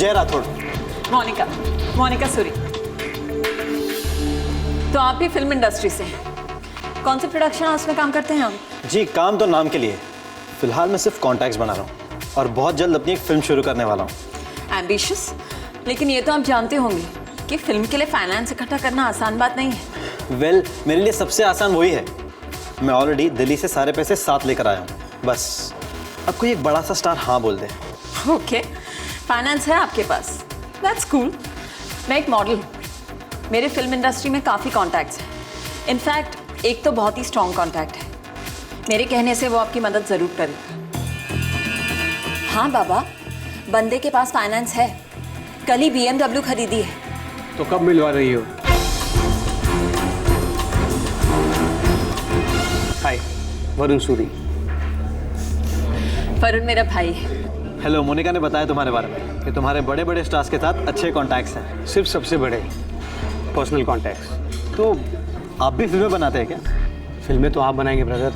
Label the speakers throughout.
Speaker 1: जय राठौड़।
Speaker 2: मोनिका, मोनिका सूरी। तो आप भी फिल्म इंडस्ट्री से हैं। कौन से प्रोडक्शन हाउस में काम करते हैं आप?
Speaker 1: जी, काम तो नाम के लिए। फिलहाल मैं सिर्फ कॉन्टैक्ट्स बना रहा हूँ और बहुत जल्द अपनी एक फिल्म शुरू करने वाला हूँ।
Speaker 2: एम्बिशियस, लेकिन ये तो आप जानते होंगे कि फिल्म के लिए फाइनेंस इकट्ठा करना आसान बात नहीं है।
Speaker 1: वेल, मेरे लिए सबसे आसान वही है। मैं ऑलरेडी दिल्ली से सारे पैसे साथ लेकर आया हूँ। बस अब कोई एक बड़ा सा स्टार हाँ बोल दे।
Speaker 2: ओके, फाइनेंस है आपके पास, दैट्स कूल। मैं एक मॉडल हूँ, मेरे फिल्म इंडस्ट्री में काफ़ी कॉन्टैक्ट्स हैं। इनफैक्ट एक तो बहुत ही स्ट्रॉन्ग कॉन्टैक्ट है, मेरे कहने से वो आपकी मदद ज़रूर करेगा। हाँ बाबा, बंदे के पास फाइनेंस है, कल ही BMW खरीदी है।
Speaker 3: तो कब मिलवा रही हो? हाय, वरुण सूरी।
Speaker 2: वरुण मेरा भाई है।
Speaker 1: हेलो, मोनिका ने बताया तुम्हारे बारे में कि तुम्हारे बड़े बड़े स्टार्स के साथ अच्छे कॉन्टैक्ट्स हैं।
Speaker 3: सिर्फ सबसे बड़े पर्सनल कॉन्टैक्ट्स।
Speaker 1: तो आप भी फिल्में बनाते हैं क्या?
Speaker 3: फिल्में तो आप बनाएंगे ब्रदर,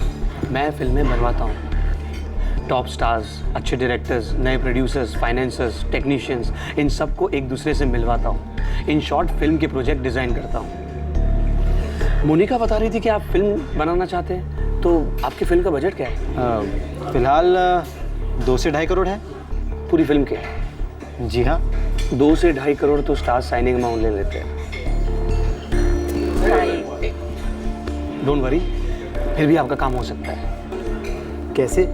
Speaker 3: मैं फिल्में बनवाता हूँ। टॉप स्टार्स, अच्छे डायरेक्टर्स, नए प्रोड्यूसर्स, फाइनेंसर्स, टेक्नीशियंस, इन सबको एक दूसरे से मिलवाता हूँ। इन शॉर्ट फिल्म के प्रोजेक्ट डिज़ाइन करता हूँ। मोनिका बता रही थी कि आप फिल्म बनाना चाहते हैं, तो आपकी फिल्म का बजट क्या है?
Speaker 1: फिलहाल 2 से 2.5 करोड़ है
Speaker 3: पूरी फिल्म के?
Speaker 1: जी हाँ।
Speaker 3: 2 से 2.5 करोड़ तो स्टार साइनिंग अमाउंट ले लेते हैं। डोंट वरी, फिर भी आपका काम हो सकता है।
Speaker 1: कैसे?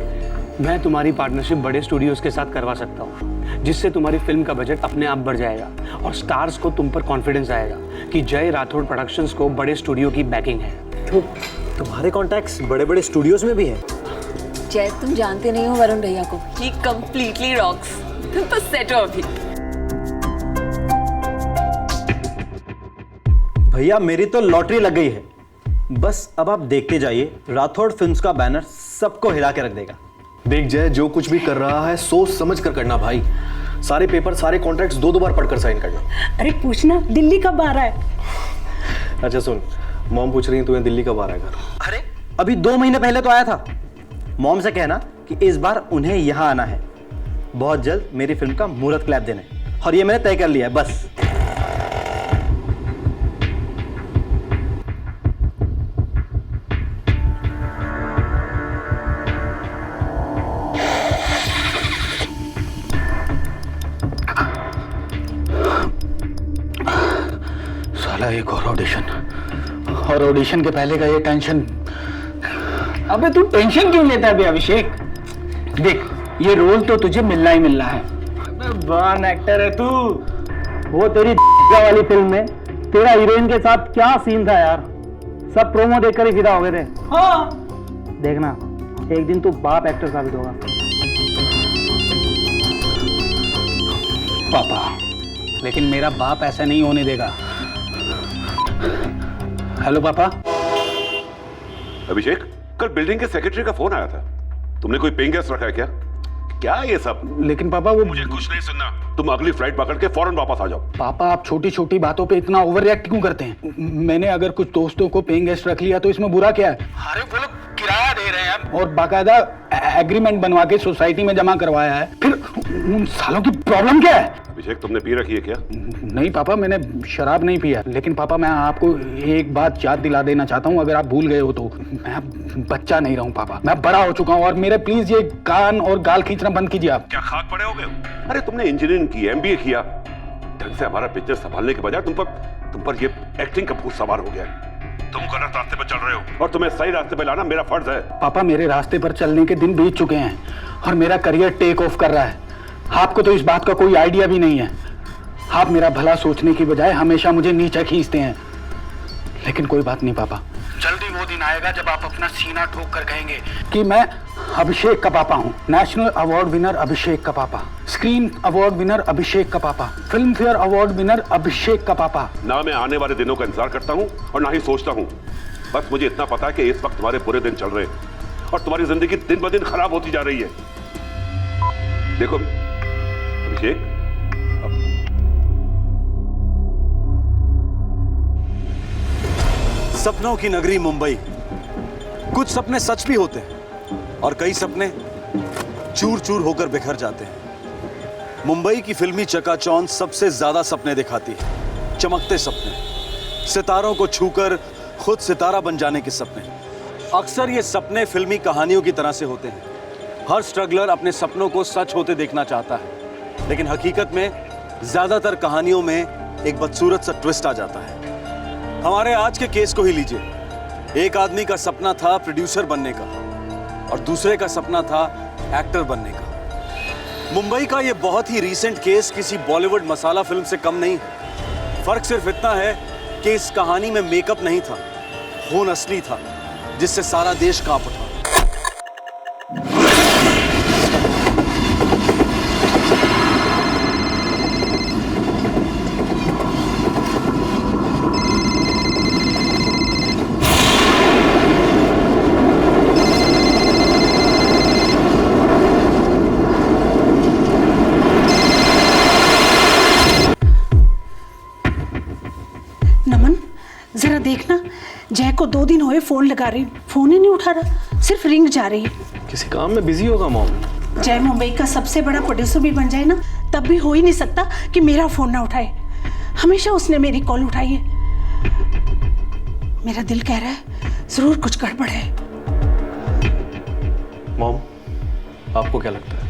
Speaker 3: मैं तुम्हारी पार्टनरशिप बड़े स्टूडियोज के साथ करवा सकता हूँ, जिससे तुम्हारी फिल्म का बजट अपने आप बढ़ जाएगा और स्टार्स को तुम पर कॉन्फिडेंस आएगा कि जय राठौड़ प्रोडक्शंस को बड़े स्टूडियो की बैकिंग है।
Speaker 1: तो तुम्हारे कॉन्टैक्ट्स बड़े बड़े स्टूडियोज में भी हैं?
Speaker 2: जय, तुम जानते नहीं हो वरुण भैया को, ही कंप्लीटली रॉक्स। तुम तो सेट हो अभी।
Speaker 1: भैया, मेरी तो लॉटरी लग गई है। बस अब आप देखते जाइए, राठौड़ फिल्म्स का बैनर सबको हिला के रख देगा।
Speaker 4: देख जय, जो कुछ भी कर रहा है सोच समझ कर करना भाई। सारे पेपर, सारे कॉन्ट्रैक्ट्स 2-2 बार पढ़कर साइन करना।
Speaker 5: अरे पूछना दिल्ली कब आ रहा है?
Speaker 4: अच्छा सुन, मॉम पूछ रही है तुम्हें दिल्ली कब आ रहा है घर।
Speaker 1: अरे अभी 2 महीने पहले तो आया था। मॉम से कहना कि इस बार उन्हें यहाँ आना है। बहुत जल्द मेरी फिल्म का मुहूर्त क्लैप देना है और ये मैंने तय कर लिया है। बस
Speaker 6: साला एक और ऑडिशन के पहले का ये टेंशन। अबे तू टेंशन क्यों लेता है बे अभिषेक? देख, ये रोल तो तुझे मिलना ही मिलना है। बॉर्न एक्टर है तू। वो तेरी वाली फिल्म में तेरा हीरोइन के साथ क्या सीन था यार, सब प्रोमो देखकर ही फिदा हो गए थे। हाँ, देखना एक दिन तू बाप एक्टर साबित होगा। पापा, लेकिन मेरा बाप ऐसा नहीं होने देगा। हेलो पापा।
Speaker 7: अभिषेक, कल बिल्डिंग के सेक्रेटरी का फोन आया था। तुमने कोई पेइंग गेस्ट रखा है क्या? क्या ये सब?
Speaker 6: लेकिन पापा वो
Speaker 7: मुझे कुछ नहीं सुनना। तुम अगली फ्लाइट पकड़ के फौरन वापस आ जाओ।
Speaker 6: पापा, आप छोटी छोटी बातों पे इतना ओवर रिएक्ट क्यों करते हैं? मैंने अगर कुछ दोस्तों को पेइंग गेस्ट रख लिया तो इसमें बुरा क्या है? अरे वो लोग किराया दे रहे हैं और बाकायदा एग्रीमेंट बनवा के सोसाइटी में जमा करवाया है, फिर उन सालों की प्रॉब्लम क्या है?
Speaker 7: अभिषेक, तुमने पी रखी है क्या?
Speaker 6: नहीं पापा, मैंने शराब नहीं पिया। लेकिन पापा, मैं आपको एक बात याद दिला देना चाहता हूँ, अगर आप भूल गए हो तो। मैं बच्चा नहीं रहा हूँ पापा, मैं बड़ा हो चुका हूँ और मेरे प्लीज ये कान और गाल खींचना बंद कीजिए आप।
Speaker 7: क्या खाक पड़े हो गए? अरे तुमने इंजीनियरिंग की, MBA किया, ढंग से हमारा बिजनेस संभालने के बजाय तुम पर ये एक्टिंग का भूत सवार हो गया। तुम गलत रास्ते पर चल रहे हो और तुम्हें सही रास्ते पर लाना मेरा फर्ज है।
Speaker 6: पापा, मेरे रास्ते पर चलने के दिन बीत चुके हैं और मेरा करियर टेक ऑफ कर रहा है। आपको तो इस बात का कोई आइडिया भी नहीं है। आप मेरा भला सोचने की बजाय हमेशा मुझे नीचे खींचते हैं। लेकिन कोई बात नहीं पापा, जल्दी वो दिन आएगा जब आप अपना सीना ठोक कर कहेंगे कि मैं अभिषेक का पापा हूँ। नेशनल अवार्ड विनर अभिषेक का पापा, स्क्रीन अवार्ड विनर अभिषेक का पापा, फिल्म फेयर अवार्ड विनर अभिषेक का पापा।
Speaker 7: ना मैं आने वाले दिनों का इंतजार करता हूँ और ना ही सोचता हूँ। बस मुझे इतना पता है कि इस वक्त तुम्हारे बुरे दिन चल रहे हैं और तुम्हारी जिंदगी दिन ब दिन खराब होती जा रही है। देखो अभिषेक,
Speaker 8: सपनों की नगरी मुंबई, कुछ सपने सच भी होते हैं और कई सपने चूर चूर होकर बिखर जाते हैं। मुंबई की फिल्मी चकाचौंध सबसे ज्यादा सपने दिखाती है, चमकते सपने, सितारों को छूकर खुद सितारा बन जाने के सपने। अक्सर ये सपने फिल्मी कहानियों की तरह से होते हैं। हर स्ट्रगलर अपने सपनों को सच होते देखना चाहता है, लेकिन हकीकत में ज्यादातर कहानियों में एक बदसूरत सा ट्विस्ट आ जाता है। हमारे आज के केस को ही लीजिए। एक आदमी का सपना था प्रोड्यूसर बनने का और दूसरे का सपना था एक्टर बनने का। मुंबई का ये बहुत ही रीसेंट केस किसी बॉलीवुड मसाला फिल्म से कम नहीं है। फर्क सिर्फ इतना है कि इस कहानी में मेकअप नहीं था, खून असली था, जिससे सारा देश कांप उठा।
Speaker 5: नमन, जरा देखना, जय को 2 दिन हुए फोन लगा रही, फोन ही नहीं उठा रहा, सिर्फ रिंग जा रही है।
Speaker 4: किसी काम में बिजी होगा मॉम।
Speaker 5: जय मुंबई का सबसे बड़ा प्रोड्यूसर भी बन जाए ना, तब भी हो ही नहीं सकता कि मेरा फोन ना उठाए। हमेशा उसने मेरी कॉल उठाई है। मेरा दिल कह रहा है जरूर कुछ गड़बड़ है।
Speaker 4: मॉम, आपको क्या लगता है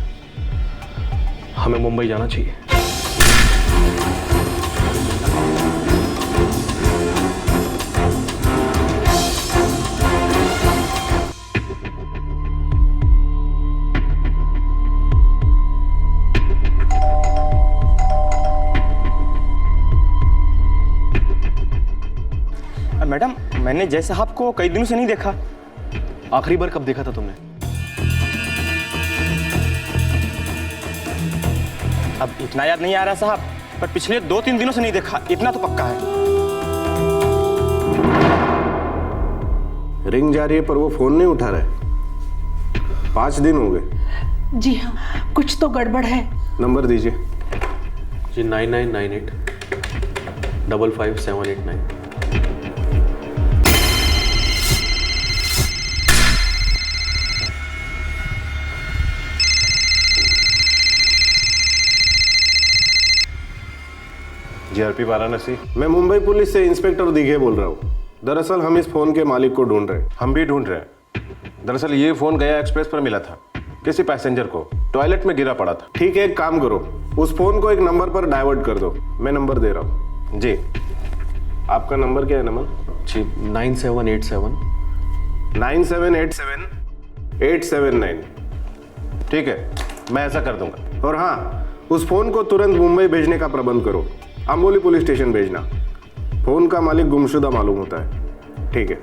Speaker 4: हमें मुंबई जाना चाहिए?
Speaker 1: मैडम, मैंने जय साहब को कई दिनों से नहीं देखा।
Speaker 4: आखिरी बार कब देखा था तुमने?
Speaker 1: अब इतना याद नहीं आ रहा साहब, पर पिछले 2-3 दिनों से नहीं देखा, इतना तो पक्का है।
Speaker 9: रिंग जा रही है पर वो फोन नहीं उठा रहा है। 5 दिन हो गए।
Speaker 5: जी हाँ, कुछ तो गड़बड़ है।
Speaker 9: नंबर दीजिए
Speaker 4: जी। 9998 55789।
Speaker 9: जीआरपी वाराणसी। मैं मुंबई पुलिस से इंस्पेक्टर दीघे बोल रहा हूँ। दरअसल हम इस फोन के मालिक को ढूंढ रहे हैं।
Speaker 10: हम भी ढूंढ रहे हैं। दरअसल ये फोन गया एक्सप्रेस पर मिला था, किसी पैसेंजर को, टॉयलेट में गिरा पड़ा था।
Speaker 9: ठीक है, एक काम करो, उस फोन को एक नंबर पर डाइवर्ट कर दो। मैं नंबर दे रहा हूँ।
Speaker 10: जी।
Speaker 9: आपका नंबर क्या है नमन?
Speaker 4: जी 9787
Speaker 9: 9787 879।
Speaker 10: ठीक है, मैं ऐसा कर दूंगा।
Speaker 9: और हाँ, उस फोन को तुरंत मुंबई भेजने का प्रबंध करो। अम्बोली पुलिस स्टेशन भेजना। फोन का मालिक गुमशुदा मालूम होता है। ठीक है।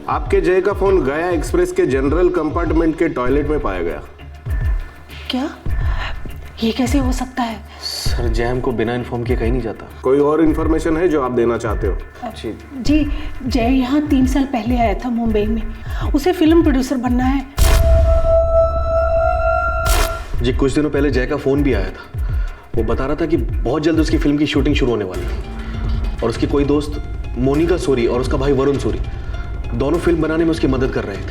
Speaker 9: आपके जय का फोन गया एक्सप्रेस के जनरल कंपार्टमेंट के टॉयलेट में पाया गया।
Speaker 5: क्या? ये कैसे हो सकता है?
Speaker 4: सर, जय हमको बिना इन्फॉर्म किए कहीं नहीं जाता।
Speaker 9: कोई और इन्फॉर्मेशन है जो आप देना चाहते हो?
Speaker 5: जी, जय यहाँ 3 साल पहले आया था मुंबई में। उसे फिल्म प्रोड्यूसर बनना है।
Speaker 4: जी, कुछ दिनों पहले जय का फोन भी आया था। वो बता रहा था कि बहुत जल्द उसकी फिल्म की शूटिंग शुरू होने वाली है और उसकी कोई दोस्त मोनिका सूरी और उसका भाई वरुण सूरी दोनों फिल्म बनाने में उसकी मदद कर रहे थे।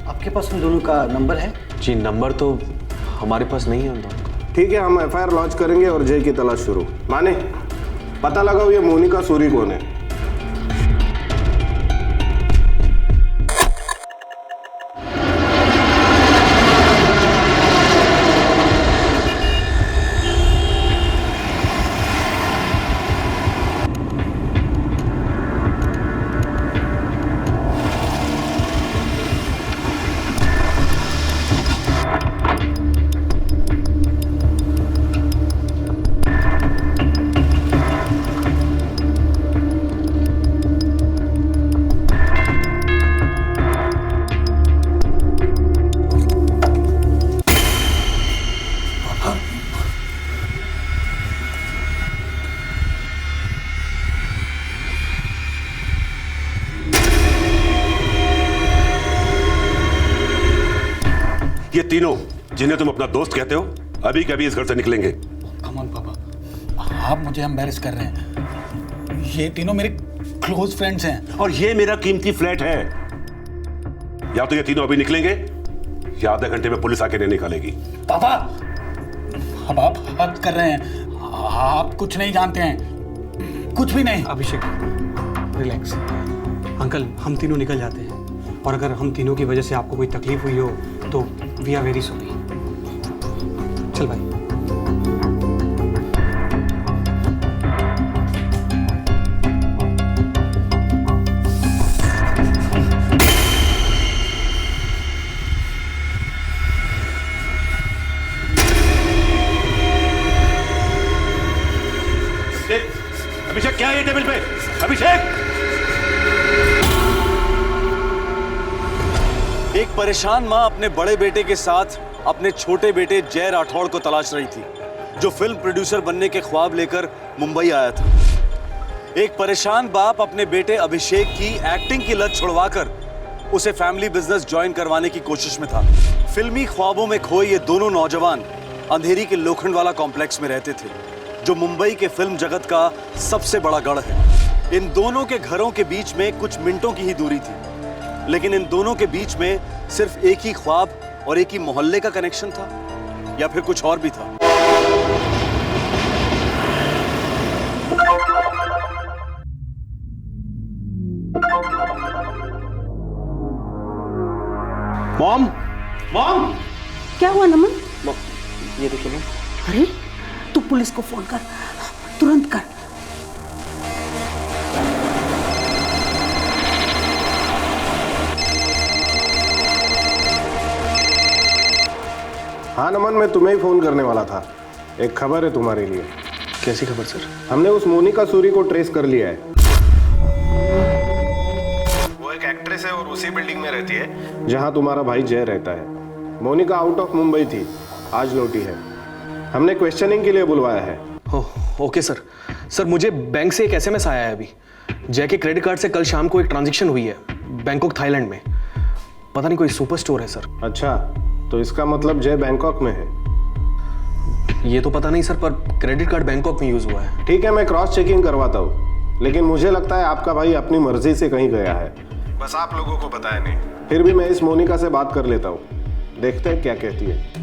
Speaker 1: आपके पास उन दोनों का नंबर है?
Speaker 4: जी, नंबर तो हमारे पास नहीं है उन दोनों का।
Speaker 9: ठीक है, हम एफआईआर लॉन्च करेंगे और जय की तलाश शुरू। माने पता लगाओ ये मोनिका सूरी कौन है।
Speaker 7: ये तीनों जिन्हें तुम अपना दोस्त कहते हो अभी कभी इस घर से निकलेंगे।
Speaker 6: कम ऑन पापा, आप मुझे एम्बैरेस कर रहे हैं। ये तीनों मेरे क्लोज फ्रेंड्स हैं।
Speaker 7: और ये मेरा कीमती फ्लैट है। या तो ये तीनों अभी निकलेंगे कि आधे घंटे में पुलिस आके नहीं निकालेगी।
Speaker 6: पापा, अब आप हद कर रहे हैं। आप कुछ नहीं जानते हैं, कुछ भी नहीं।
Speaker 3: अभिषेक, रिलैक्स। अंकल, हम तीनों निकल जाते हैं, और अगर हम तीनों की वजह से आपको कोई तकलीफ हुई हो तो वी आर वेरी सॉरी। चल भाई।
Speaker 7: अभिषेक, क्या है ये टेबल पे? अभिषेक!
Speaker 8: एक परेशान मां अपने बड़े बेटे के साथ अपने छोटे बेटे जय राठौड़ को तलाश रही थी, जो फिल्म प्रोड्यूसर बनने के ख्वाब लेकर मुंबई आया था। एक परेशान बाप अपने बेटे अभिषेक की एक्टिंग की लत छुड़वाकर उसे फैमिली बिजनेस ज्वाइन करवाने की कोशिश में था। फिल्मी ख्वाबों में खोए ये दोनों नौजवान अंधेरी के लोखंडवाला कॉम्प्लेक्स में रहते थे, जो मुंबई के फिल्म जगत का सबसे बड़ा गढ़ है। इन दोनों के घरों के बीच में कुछ मिनटों की ही दूरी थी, लेकिन इन दोनों के बीच में सिर्फ एक ही ख्वाब और एक ही मोहल्ले का कनेक्शन था, या फिर कुछ और भी था।
Speaker 4: Mom, mom!
Speaker 5: क्या हुआ नमन?
Speaker 4: ये देखिए मैम।
Speaker 5: अरे तू पुलिस को फोन कर, तुरंत कर।
Speaker 9: हाँ नमन, मैं तुम्हें ही फोन करने वाला था। एक खबर है तुम्हारे लिए।
Speaker 4: कैसी खबर सर?
Speaker 9: हमने उस मोनिका सूरी को ट्रेस कर लिया है। वो एक एक्ट्रेस है और उसी बिल्डिंग में रहती है जहां तुम्हारा भाई जय रहता है। मोनिका आउट ऑफ मुंबई थी, आज लौटी है। हमने क्वेश्चनिंग के लिए बुलवाया है।
Speaker 4: Okay sir. सर, मुझे बैंक से एक एसएमएस आया है अभी। जय के क्रेडिट कार्ड से कल शाम को एक ट्रांजैक्शन हुई है बैंकॉक, थाईलैंड में। पता नहीं कोई सुपर स्टोर है सर।
Speaker 9: अच्छा, तो इसका मतलब जय बैंकॉक में है।
Speaker 4: ये तो पता नहीं सर, पर क्रेडिट कार्ड बैंकॉक में यूज हुआ है।
Speaker 9: ठीक है, मैं क्रॉस चेकिंग करवाता हूँ, लेकिन मुझे लगता है आपका भाई अपनी मर्जी से कहीं गया है, बस आप लोगों को बताया नहीं। फिर भी मैं इस मोनिका से बात कर लेता हूँ, देखते हैं क्या कहती है।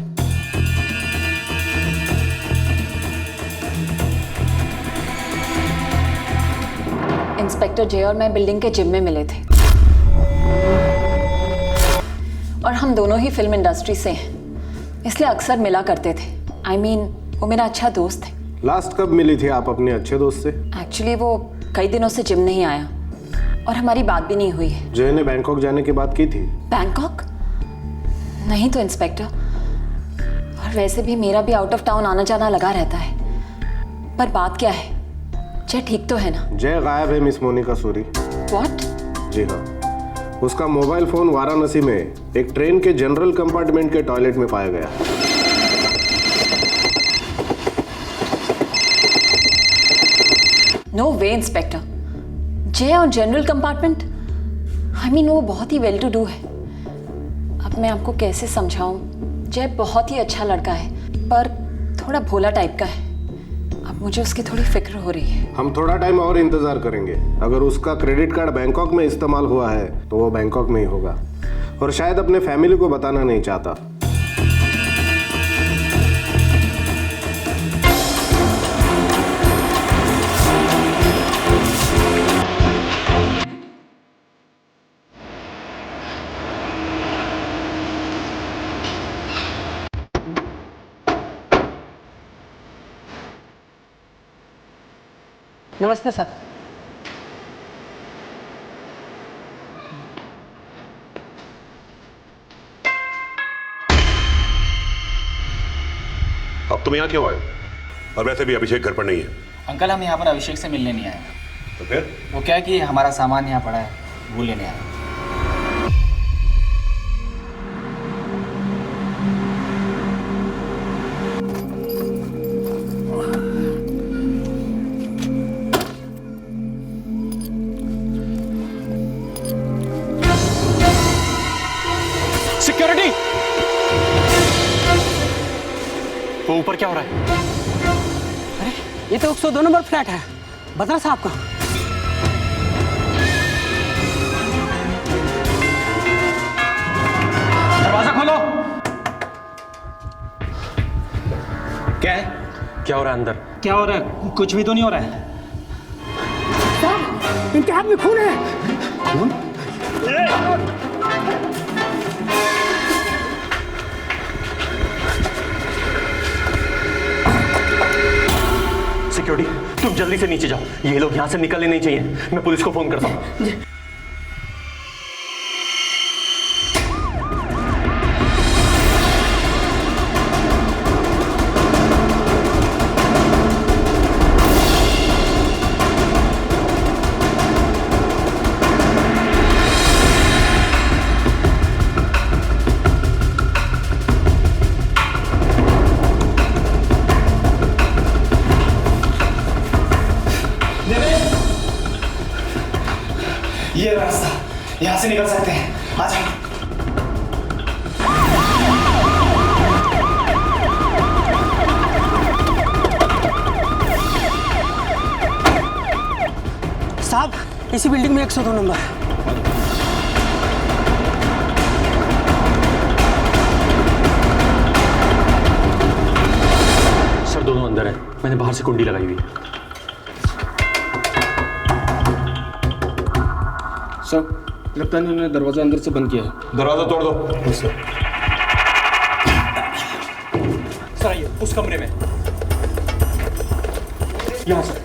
Speaker 2: इंस्पेक्टर जय और मैं बिल्डिंग के जिम में मिले थे, और हम दोनों ही फिल्म इंडस्ट्री से हैं, इसलिए अक्सर मिला करते थे। I mean, वो मेरा अच्छा दोस्त है।
Speaker 9: लास्ट कब मिली थी आप अपने अच्छे दोस्त से?
Speaker 2: एक्चुअली वो कई दिनों से जिम नहीं आया, और हमारी बात भी नहीं हुई है।
Speaker 9: जय ने बैंकॉक जाने की बात की थी?
Speaker 2: बैंकॉक? नहीं तो इंस्पेक्टर, और वैसे भी मेरा भी आउट ऑफ टाउन आना जाना लगा रहता है। पर बात क्या है, जय ठीक तो है ना?
Speaker 9: जय गायब है मिस मोनिका सूरी।
Speaker 2: व्हाट?
Speaker 9: जी हाँ, उसका मोबाइल फोन वाराणसी में एक ट्रेन के जनरल कंपार्टमेंट के टॉयलेट में पाया गया।
Speaker 2: नो वे इंस्पेक्टर, जय और जनरल कंपार्टमेंट, आई मीन वो बहुत ही वेल टू डू है। अब मैं आपको कैसे समझाऊं, जय बहुत ही अच्छा लड़का है, पर थोड़ा भोला टाइप का है। अब मुझे उसकी थोड़ी फिक्र हो रही है।
Speaker 9: हम थोड़ा टाइम और इंतजार करेंगे। अगर उसका क्रेडिट कार्ड बैंकॉक में इस्तेमाल हुआ है तो वो बैंकॉक में ही होगा, और शायद अपने फैमिली को बताना नहीं चाहता।
Speaker 5: नमस्ते सर।
Speaker 7: अब तुम यहाँ क्यों आए? और वैसे भी अभिषेक घर पर नहीं है।
Speaker 11: अंकल, हम यहाँ पर अभिषेक से मिलने नहीं आए।
Speaker 7: तो फिर?
Speaker 11: वो क्या है कि हमारा सामान यहाँ पड़ा है, वो लेने आए।
Speaker 3: सिक्योरिटी! वो ऊपर क्या हो रहा है?
Speaker 12: अरे ये तो 102 नंबर फ्लैट है, बत्रा साहब का।
Speaker 6: दरवाजा खोलो।
Speaker 1: क्या हो रहा है अंदर?
Speaker 6: क्या हो रहा है? कुछ भी तो नहीं हो रहा है।
Speaker 12: इनके हाथ में खून है।
Speaker 6: खून?
Speaker 1: सिक्योरिटी, तुम जल्दी से नीचे जाओ, ये लोग यहाँ से निकलने नहीं चाहिए। मैं पुलिस को फोन करता हूँ।
Speaker 6: ये रास्ता, यहाँ से निकल सकते हैं। आ जाओ।
Speaker 12: साहब, इसी बिल्डिंग में 102 नंबर।
Speaker 1: सर दोनों अंदर है, मैंने बाहर से कुंडी लगाई हुई है।
Speaker 6: सर, लगता है इन्होंने दरवाजा अंदर से बंद किया है।
Speaker 8: दरवाजा तोड़ दो।
Speaker 1: सर आइए, उस कमरे में। यहाँ सर।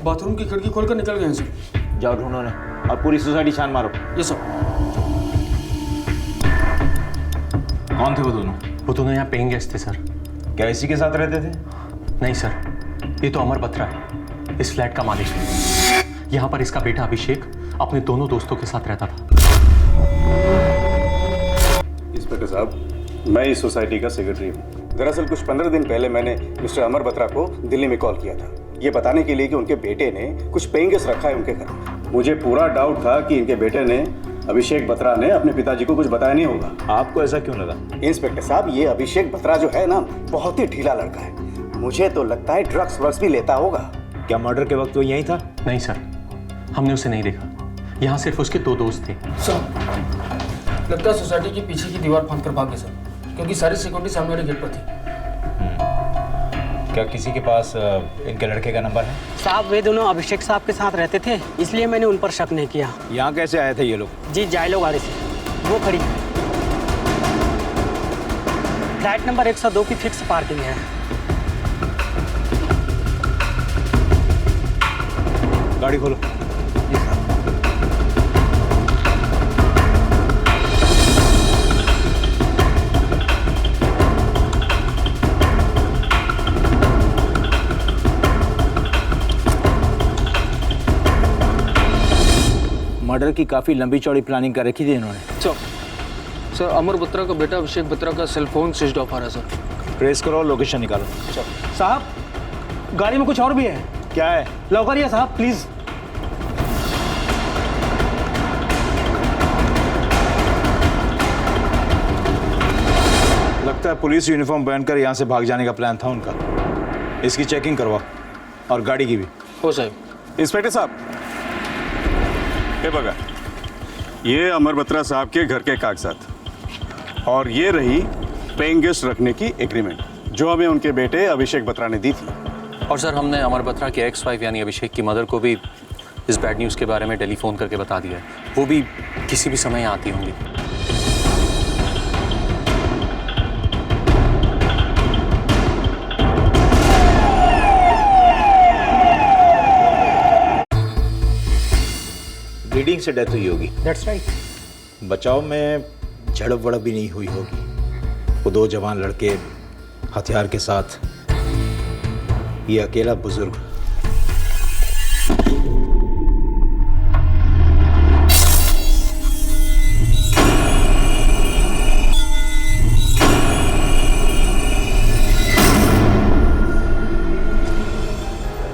Speaker 6: बाथरूम की खिड़की खोलकर निकल गए हैं सर।
Speaker 8: जाओ ढूंढो ना और पूरी सोसाइटी छान मारो।
Speaker 6: ये सर।
Speaker 8: कौन थे वो दोनों?
Speaker 1: वो दोनों यहाँ पेइंग गेस्ट थे सर।
Speaker 8: क्या इसी के साथ रहते थे?
Speaker 1: नहीं सर, ये तो अमर बत्रा है, इस फ्लैट का मालिक है। यहाँ पर इसका बेटा अभिषेक अपने दोनों दोस्तों के साथ रहता था।
Speaker 13: इंस्पेक्टर साहब, मैं इस सोसाइटी का सेक्रेटरी हूँ। दरअसल कुछ 15 दिन पहले मैंने मिस्टर अमर बत्रा को दिल्ली में कॉल किया था, ये बताने के लिए कि उनके बेटे ने कुछ पेइंग गेस्ट रखा है उनके घर। मुझे पूरा डाउट था कि इनके बेटे ने, अभिषेक बत्रा ने, अपने पिताजी को कुछ बताया नहीं होगा।
Speaker 8: आपको ऐसा क्यों लगा?
Speaker 13: इंस्पेक्टर साहब, ये अभिषेक बत्रा जो है ना, बहुत ही ढीला लड़का है। मुझे तो लगता है ड्रग्स व्रग्स भी लेता होगा।
Speaker 8: क्या मर्डर के वक्त वो यहीं था?
Speaker 1: नहीं सर, हमने उसे नहीं देखा। यहाँ सिर्फ उसके 2 दोस्त थे।
Speaker 6: सर, लगता है सोसाइटी की पीछे की दीवार फांद कर भागे सर, क्योंकि सारी सिक्योरिटी सामने वाले गेट पर थी।
Speaker 8: क्या किसी के पास इनके लड़के का नंबर है?
Speaker 12: साहब, वे दोनों अभिषेक साहब के साथ रहते थे, इसलिए मैंने उन पर शक नहीं किया।
Speaker 8: यहाँ कैसे आए थे ये लोग?
Speaker 12: जी, जायलो गाड़ी से। वो खड़ी है। फ्लैट नंबर 102 की फिक्स पार्किंग है।
Speaker 8: गाड़ी खोलो। मर्डर की काफी लंबी चौड़ी प्लानिंग कर रखी थी इन्होंने।
Speaker 6: सर, अमर बत्रा का बेटा अभिषेक बत्रा का सेल फोन स्विच ऑफ आ रहा है सर।
Speaker 8: ट्रेस करो, लोकेशन निकालो।
Speaker 12: साहब, गाड़ी में कुछ और भी है।
Speaker 8: क्या है?
Speaker 12: लौकरिए साहब, प्लीज।
Speaker 8: लगता है पुलिस यूनिफॉर्म पहनकर यहाँ से भाग जाने का प्लान था उनका। इसकी चेकिंग करवाओ और गाड़ी की भी।
Speaker 6: हो साहब।
Speaker 13: इंस्पेक्टर साहब, ये बगा, ये अमर बत्रा साहब के घर के कागजात और ये रही पेइंग गेस्ट रखने की एग्रीमेंट जो हमें उनके बेटे अभिषेक बत्रा ने दी थी।
Speaker 1: और सर, हमने अमर बत्रा की एक्स-वाइफ यानी अभिषेक की मदर को भी इस बैड न्यूज़ के बारे में टेलीफोन करके बता दिया है। वो भी किसी भी समय आती होंगी।
Speaker 8: ब्लीडिंग से डेथ हुई होगी।
Speaker 12: That's right.
Speaker 8: बचाव में झड़प वड़प भी नहीं हुई होगी। वो 2 जवान लड़के हथियार के साथ, ये अकेला बुजुर्ग।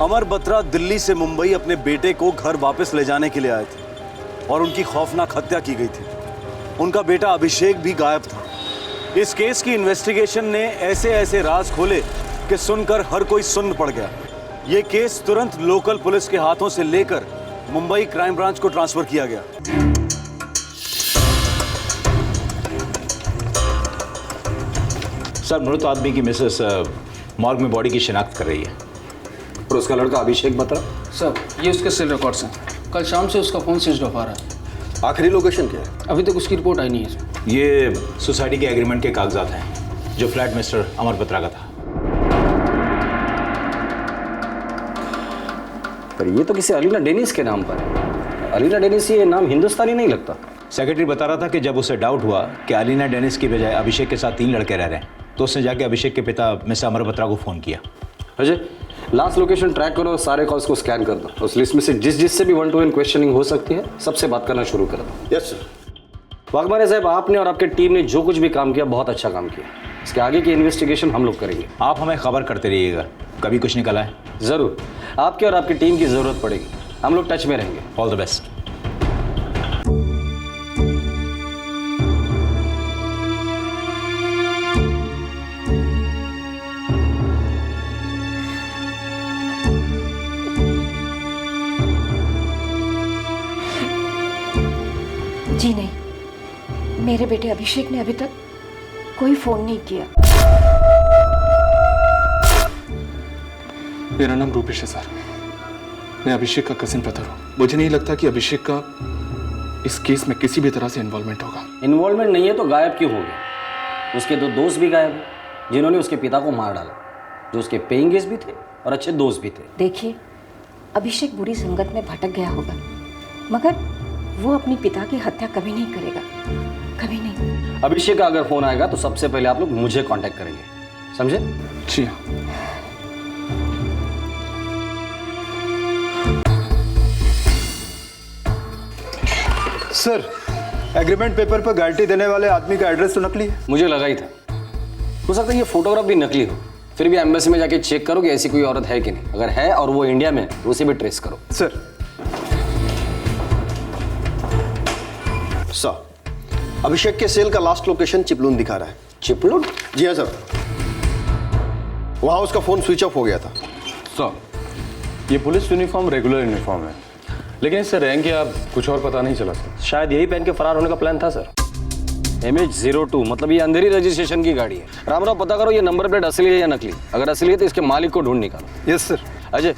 Speaker 8: अमर बत्रा दिल्ली से मुंबई अपने बेटे को घर वापस ले जाने के लिए आए थे और उनकी खौफनाक हत्या की गई थी। उनका बेटा अभिषेक भी गायब था। इस केस की इन्वेस्टिगेशन ने ऐसे ऐसे राज खोले कि सुनकर हर कोई सुन्न पड़ गया। ये केस तुरंत लोकल पुलिस के हाथों से लेकर मुंबई क्राइम ब्रांच को ट्रांसफर किया गया।
Speaker 14: सर, मृत आदमी की मिसेस मॉर्ग में बॉडी की शिनाख्त कर रही है।
Speaker 13: और उसका लड़का अभिषेक बत्रा?
Speaker 6: सर, ये उसके सेल रिकॉर्ड्स हैं। कल शाम से उसका फ़ोन स्विच ऑफ आ रहा है।
Speaker 13: आखिरी लोकेशन क्या है?
Speaker 6: अभी तक उसकी रिपोर्ट आई नहीं है।
Speaker 14: ये सोसाइटी के एग्रीमेंट के कागजात हैं जो फ्लैट मिस्टर अमर बत्रा का था।
Speaker 13: पर ये तो किसी अलीना डेनिस के नाम पर है। अलीना डेनिस, ये नाम हिंदुस्तानी नहीं लगता।
Speaker 14: सेक्रेटरी बता रहा था कि जब उसे डाउट हुआ कि अलीना डेनिस की बजाय अभिषेक के साथ 3 लड़के रह रहे हैं, तो उसने जाके अभिषेक के पिता मिस्टर अमर बत्रा को फ़ोन किया।
Speaker 13: अजय, लास्ट लोकेशन ट्रैक करो और सारे कॉल्स को स्कैन कर दो। उस लिस्ट में से जिससे भी 1-to-1 क्वेश्चनिंग हो सकती है, सबसे बात करना शुरू कर दो। Yes sir. वाघमारे साहब, आपने और आपके टीम ने जो कुछ भी काम किया, बहुत अच्छा काम किया। इसके आगे की इन्वेस्टिगेशन हम लोग करेंगे।
Speaker 14: आप हमें खबर करते रहिएगा, कभी कुछ निकल आए।
Speaker 13: ज़रूर, आपके और आपकी टीम की ज़रूरत पड़ेगी। हम लोग टच में रहेंगे।
Speaker 14: All the best.
Speaker 15: जी नहीं, मेरे बेटे अभिषेक ने अभी तक कोई फोन नहीं किया।
Speaker 16: मेरा नाम रूपेश है सर। मैं अभिषेक का कजिन ब्रदर हूँ। मुझे नहीं लगता कि अभिषेक का इस केस में किसी भी तरह से इन्वॉल्वमेंट होगा।
Speaker 13: इन्वॉल्वमेंट नहीं है तो गायब क्यों हो गया? उसके 2 दोस्त भी गायब हैं, जिन्होंने उसके पिता को मार डाला, जो उसके पेइंग गेस्ट भी थे और अच्छे दोस्त भी थे।
Speaker 15: देखिए, अभिषेक बुरी संगत में भटक गया होगा, मगर वो अपने पिता की हत्या कभी नहीं करेगा, कभी नहीं।
Speaker 13: अभिषेक का अगर फोन आएगा तो सबसे पहले आप लोग मुझे कांटेक्ट करेंगे, समझे?
Speaker 16: जी हाँ।
Speaker 17: सर, एग्रीमेंट पेपर पर गारंटी देने वाले आदमी का एड्रेस तो नकली है।
Speaker 13: मुझे लगा ही था। हो सकता है ये फोटोग्राफ भी नकली हो। फिर भी एम्बेसी में जाके चेक करो कि ऐसी कोई औरत है कि नहीं। अगर है और वो इंडिया में, तो उसे भी ट्रेस करो।
Speaker 17: सर,
Speaker 18: अभिषेक के सेल का लास्ट लोकेशन चिपलून दिखा रहा है।
Speaker 13: चिपलून?
Speaker 18: जी हाँ सर, वहां उसका फोन स्विच ऑफ हो गया था।
Speaker 19: सर, ये पुलिस यूनिफॉर्म रेगुलर यूनिफॉर्म है, लेकिन इससे रैंक या कुछ और पता नहीं चला सर।
Speaker 13: शायद यही पहन के फरार होने का प्लान था सर। MH02, मतलब ये अंधेरी रजिस्ट्रेशन की गाड़ी है। रामराव, पता करो ये नंबर प्लेट असली है या नकली। अगर असली है तो इसके मालिक को ढूंढ निकालो।
Speaker 18: Yes sir.
Speaker 13: अजय,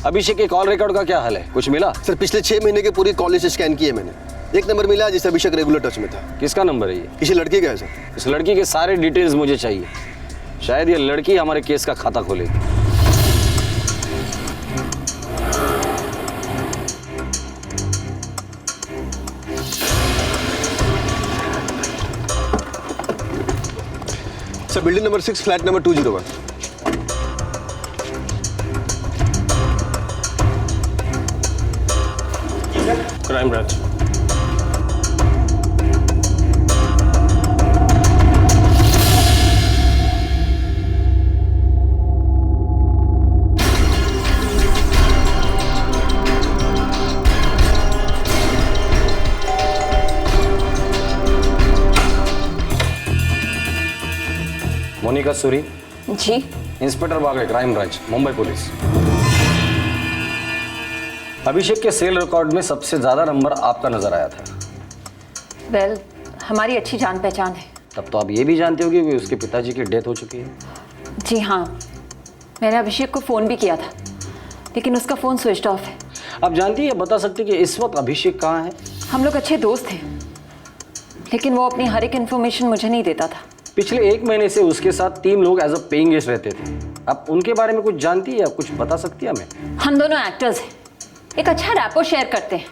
Speaker 13: अभिषेक के कॉल रिकॉर्ड का क्या हाल है? कुछ मिला?
Speaker 18: सर, पिछले 6 महीने के पूरी कॉल लिस्ट स्कैन किए मैंने। एक नंबर मिला जिससे अभिषेक रेगुलर टच में था।
Speaker 13: किसका नंबर है ये?
Speaker 18: किसी लड़की का है सर।
Speaker 13: इस लड़की के सारे डिटेल्स मुझे चाहिए। शायद ये लड़की हमारे केस का खाता खोलेगी।
Speaker 18: Sir, building number 6, flat number 201।
Speaker 19: Crime branch.
Speaker 13: Monika Suri.
Speaker 2: जी।
Speaker 13: Inspector Bagade, crime branch, Mumbai police. Abhishek के सेल रिकॉर्ड में सबसे ज्यादा नंबर आपका नजर आया था।
Speaker 2: वेल, हमारी अच्छी जान पहचान है।
Speaker 13: तब तो आप ये भी जानते होंगे कि उसके पिताजी की डेथ हो चुकी है।
Speaker 2: जी हाँ, मैंने अभिषेक को फ़ोन भी किया था, लेकिन उसका फ़ोन स्विच ऑफ है।
Speaker 13: आप जानती है, बता सकते कि इस वक्त अभिषेक कहाँ है?
Speaker 2: हम लोग अच्छे दोस्त हैं, लेकिन वो अपनी हर एक इन्फॉर्मेशन मुझे नहीं देता था।
Speaker 13: पिछले 1 महीने से उसके साथ 3 लोग एज अ पेइंग गेस्ट रहते थे। आप उनके बारे में कुछ जानती है या कुछ बता सकती है हमें?
Speaker 2: हम दोनों एक्टर्स हैं, एक अच्छा रैपो शेयर करते हैं,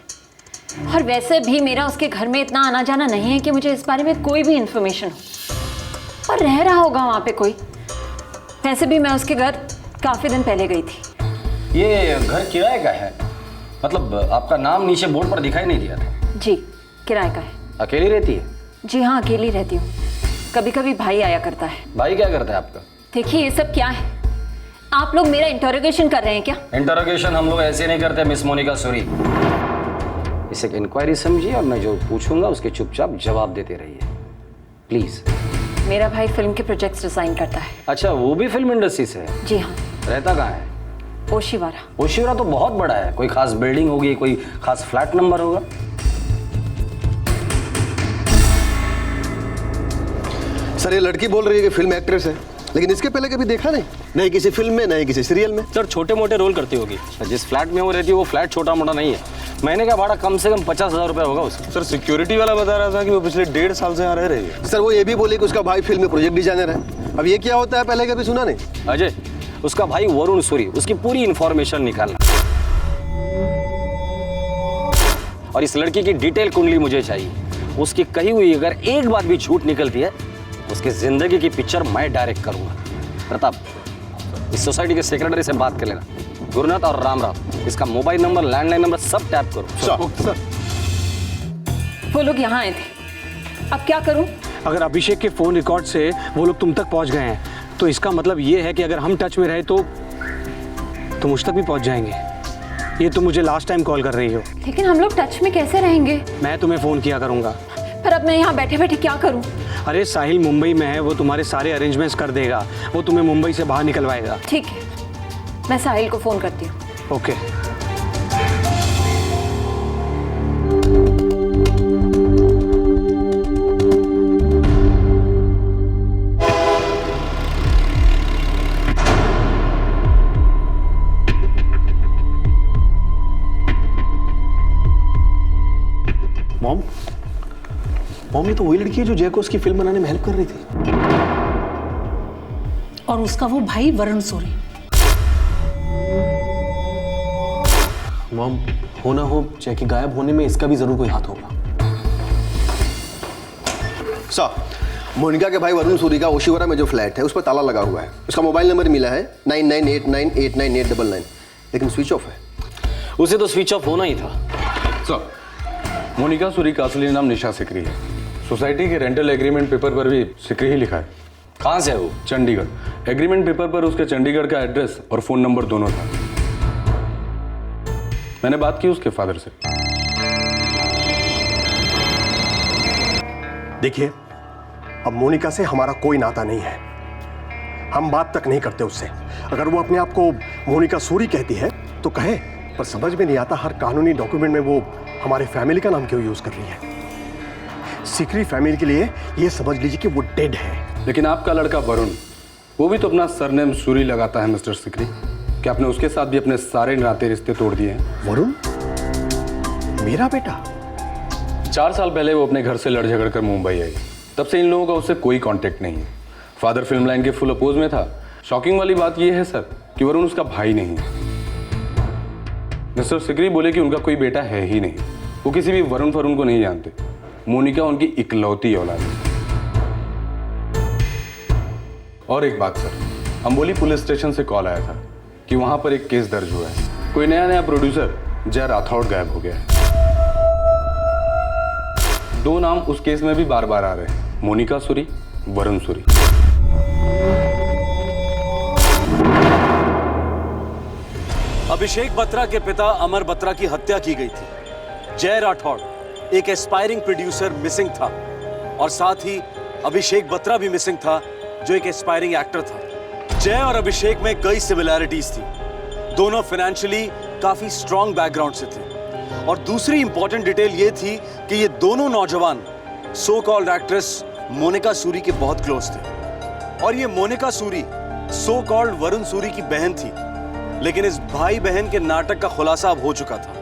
Speaker 2: और वैसे भी मेरा उसके घर में इतना आना जाना नहीं है कि मुझे इस बारे में कोई भी इन्फॉर्मेशन हो। और रह रहा होगा वहाँ पे कोई। वैसे भी मैं उसके घर काफ़ी दिन पहले गई थी।
Speaker 13: ये घर किराए का है? मतलब आपका नाम नीचे बोर्ड पर दिखाई नहीं दिया था?
Speaker 2: जी, किराए का है।
Speaker 13: अकेली रहती है?
Speaker 2: जी हाँ, अकेली रहती हूँ। कभी कभी भाई आया करता है।
Speaker 13: भाई क्या करता है आपका?
Speaker 2: देखिए, ये सब क्या है? आप लोग मेरा इंटरोगेशन कर रहे हैं क्या?
Speaker 20: इंटरोगेशन हम लोग ऐसे नहीं करते मिस मोनिका सूरी। इसे एक इंक्वायरी समझिए और मैं जो पूछूंगा उसके चुपचाप जवाब देते रहिए प्लीज।
Speaker 2: मेरा भाई फिल्म के प्रोजेक्ट्स डिजाइन करता है।
Speaker 20: अच्छा, वो भी फिल्म इंडस्ट्री से है?
Speaker 2: जी हाँ।
Speaker 20: रहता कहाँ है?
Speaker 2: ओशिवारा।
Speaker 20: ओशिवारा तो बहुत बड़ा है, कोई खास बिल्डिंग होगी, कोई खास फ्लैट नंबर होगा?
Speaker 18: सर ये लड़की बोल रही है कि फिल्म एक्ट्रेस है, लेकिन इसके पहले कभी देखा नहीं, नहीं किसी फिल्म में, नहीं किसी सीरियल में।
Speaker 20: सर छोटे मोटे रोल करती होगी। जिस फ्लैट में वो रहती है वो फ्लैट छोटा मोटा नहीं है। महीने का भाड़ा कम से कम 50,000 रुपए होगा उसका।
Speaker 8: सर सिक्योरिटी वाला बता रहा था कि वो पिछले 1.5 साल से यहाँ रह रही है।
Speaker 18: सर वो ये भी बोले कि उसका भाई फिल्म में प्रोजेक्ट डिजाइनर है। अब ये क्या होता है पहले कभी सुना नहीं।
Speaker 20: अजय, उसका भाई वरुण सूरी, उसकी पूरी इंफॉर्मेशन निकालना और इस लड़की की डिटेल कुंडली मुझे चाहिए। उसकी कही हुई अगर एक बात भी झूठ निकलती है उसकी जिंदगी की पिक्चर मैं डायरेक्ट करूंगा। प्रताप, इस सोसाइटी के सेक्रेटरी से बात कर लेना, गुरुनाथ और रामराव, इसका मोबाइल नंबर, लैंडलाइन नंबर सब टैप करो।
Speaker 18: सर
Speaker 2: वो लोग यहाँ आए थे, अब क्या करूं?
Speaker 3: अगर अभिषेक के फोन रिकॉर्ड से वो लोग तुम तक पहुंच गए हैं तो इसका मतलब ये है कि अगर हम टच में रहे तो मुझ तक भी पहुंच जाएंगे। ये तुम मुझे लास्ट टाइम कॉल कर रही हो।
Speaker 2: लेकिन हम लोग टच में कैसे रहेंगे?
Speaker 3: मैं तुम्हें फोन किया करूंगा।
Speaker 2: पर अब मैं यहाँ बैठे बैठे क्या करूं?
Speaker 3: अरे साहिल मुंबई में है, वो तुम्हारे सारे अरेंजमेंट्स कर देगा, वो तुम्हें मुंबई से बाहर निकलवाएगा।
Speaker 2: ठीक है, मैं साहिल को फोन करती हूँ।
Speaker 3: ओके।
Speaker 4: मॉम ये तो वही लड़की है जो जय को उसकी फिल्म बनाने में हेल्प कर रही थी।
Speaker 5: और उसका वो भाई वरुण सूरी।
Speaker 4: मॉम, हो ना हो जय के गायब होने में इसका भी जरूर कोई हाथ होगा।
Speaker 18: सर मोनिका के भाई वरुण सूरी का ओशिवारा में जो फ्लैट है उस पर ताला लगा हुआ है। उसका मोबाइल नंबर मिला है 9989899899, लेकिन स्विच ऑफ है।
Speaker 20: उसे तो स्विच ऑफ होना ही था।
Speaker 19: सर, मोनिका सूरी का असली नाम निशा सिकरी है। सोसाइटी के रेंटल एग्रीमेंट पेपर पर भी सिकरी ही लिखा है।
Speaker 20: कहाँ से है वो?
Speaker 19: चंडीगढ़। एग्रीमेंट पेपर पर उसके चंडीगढ़ का एड्रेस और फोन नंबर दोनों था। मैंने बात की उसके फादर से।
Speaker 21: देखिए, अब मोनिका से हमारा कोई नाता नहीं है, हम बात तक नहीं करते उससे। अगर वो अपने आप को मोनिका सूरी कहती है तो कहे, पर समझ में नहीं आता हर कानूनी डॉक्यूमेंट में वो हमारे फैमिली का नाम क्यों यूज कर रही है। सिकरी फैमिली के लिए ये समझ लीजिए कि वो डेड है।
Speaker 19: लेकिन आपका लड़का वरुण, वो भी तो अपना सरनेम सूरी लगाता है मिस्टर सिकरी। क्या आपने उसके साथ भी अपने सारे नाते रिश्ते तोड़ दिए हैं?
Speaker 21: वरुण मेरा बेटा?
Speaker 19: 4 साल पहले वो अपने घर से लड़ झगड़ कर मुंबई आई, तब से इन लोगों का उससे कोई कांटेक्ट नहीं है। फादर फिल्म लाइन के फुल अपोज में था। शॉकिंग वाली बात यह है सर कि वरुण उसका भाई नहीं है। मिस्टर सिकरी बोले कि उनका कोई बेटा है ही नहीं। वो किसी भी वरुण फरुण को नहीं जानते। मोनिका उनकी इकलौती औलाद है। और एक बात सर, अंबोली पुलिस स्टेशन से कॉल आया था कि वहां पर एक केस दर्ज हुआ है। कोई नया प्रोड्यूसर जय राठौड़ गायब हो गया है। 2 नाम उस केस में भी बार बार आ रहे हैं, मोनिका सूरी, वरुण सूरी।
Speaker 8: अभिषेक बत्रा के पिता अमर बत्रा की हत्या की गई थी। जय राठौड़ एक एस्पायरिंग प्रोड्यूसर मिसिंग था और साथ ही अभिषेक बत्रा भी मिसिंग था जो एक एस्पायरिंग एक्टर था। जय और अभिषेक में कई सिमिलैरिटीज थी। दोनों फाइनेंशियली काफी स्ट्रॉन्ग बैकग्राउंड से थे। और दूसरी इंपॉर्टेंट डिटेल ये थी कि ये दोनों नौजवान so called actress Monica Suri के बहुत क्लोज थे। और ये Monica Suri so called Varun Suri की बहन थी। लेकिन इस भाई बहन के नाटक का खुलासा अब हो चुका था।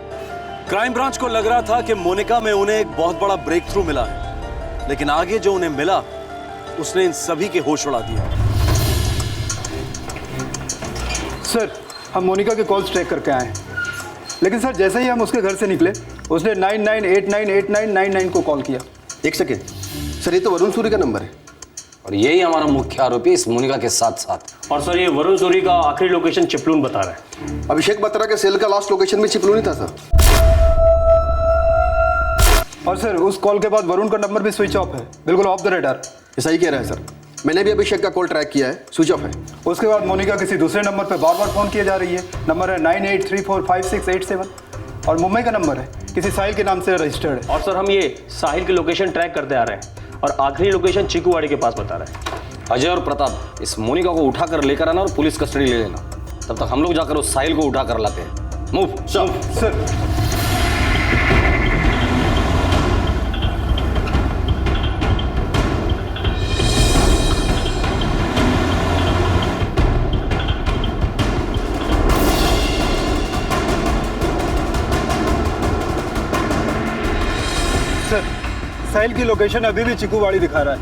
Speaker 8: क्राइम ब्रांच को लग रहा था कि मोनिका में उन्हें एक बहुत बड़ा ब्रेक थ्रू मिला है, लेकिन आगे जो उन्हें मिला उसने इन सभी के होश उड़ा दिया।
Speaker 17: सर, हम मोनिका के कॉल्स ट्रैक करके आए हैं, लेकिन सर जैसे ही हम उसके घर से निकले उसने 99898999 को कॉल किया।
Speaker 18: एक सेकेंड सर, ये तो वरुण सूरी का नंबर है
Speaker 20: और यही हमारा मुख्य आरोपी इस मोनिका के साथ साथ।
Speaker 3: और सर ये वरुण सूरी का आखिरी लोकेशन चिपलून बता रहा है।
Speaker 18: अभिषेक बत्रा के सेल का लास्ट लोकेशन भी चिपलून ही था सर।
Speaker 17: और सर उस कॉल के बाद वरुण का नंबर भी स्विच ऑफ है, बिल्कुल ऑफ द रेडार।
Speaker 18: ऐसा ही कह रहा है सर। मैंने भी अभिषेक का कॉल ट्रैक किया है, स्विच ऑफ है।
Speaker 17: उसके बाद मोनिका किसी दूसरे नंबर पर बार बार फ़ोन किए जा रही है। नंबर है 98345687 और मुंबई का नंबर है, किसी साहिल के नाम से रजिस्टर्ड है।
Speaker 3: और सर हम ये साहिल की लोकेशन ट्रैक करते आ रहे हैं और आखिरी लोकेशन चीकूवाड़ी के पास बता रहे हैं।
Speaker 20: अजय और प्रताप, इस मोनिका को उठाकर लेकर आना और पुलिस कस्टडी ले लेना। तब तक हम लोग जाकर उस साहिल को उठा कर लाते हैं। Move
Speaker 17: sir. साहिल की लोकेशन अभी भी चिकूवाड़ी दिखा रहा है,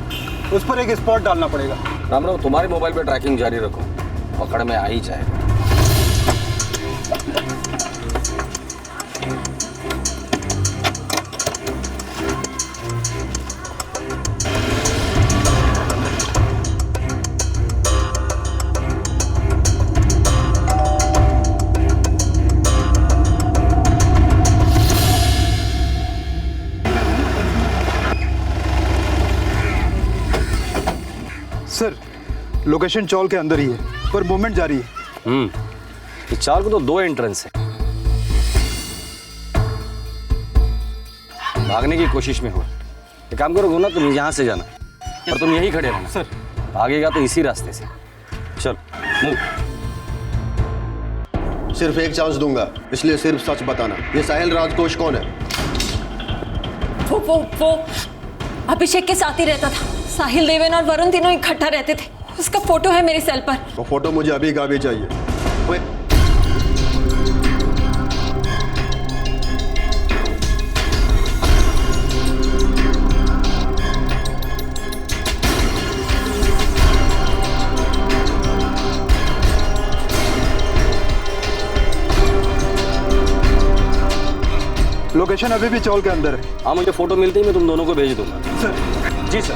Speaker 17: उस पर एक स्पॉट डालना पड़ेगा।
Speaker 20: राम राम, तुम्हारे मोबाइल पे ट्रैकिंग जारी रखो, पकड़ में आ ही जाएगा।
Speaker 17: सर, लोकेशन चौल के अंदर ही है, पर मूवमेंट जारी है।
Speaker 20: इस चाल को तो 2 एंट्रेंस है। भागने की कोशिश में हो। एक काम करोगे ना, तुम यहाँ से जाना और तुम यहीं खड़े रहना।
Speaker 17: सर
Speaker 20: भागेगा तो इसी रास्ते से। चल मूव।
Speaker 18: सिर्फ एक चांस दूंगा, इसलिए सिर्फ सच बताना। ये साहिल राजकोष कौन है?
Speaker 2: वो अभिषेक के साथ ही रहता था। साहिल, देवेन और वरुण तीनों इकट्ठा रहते थे। उसका फोटो है मेरी सेल पर।
Speaker 18: वो फोटो मुझे अभी का अभी चाहिए।
Speaker 17: लोकेशन अभी भी चौल के अंदर है।
Speaker 20: हाँ, मुझे फोटो मिलती ही मैं तुम दोनों को भेज दूंगा।
Speaker 17: सर।
Speaker 20: जी सर।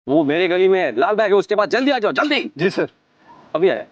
Speaker 20: वो मेरे गली में लाल बैग है, उसके बाद जल्दी आ जाओ, जल्दी।
Speaker 17: जी सर।
Speaker 20: अभी आया।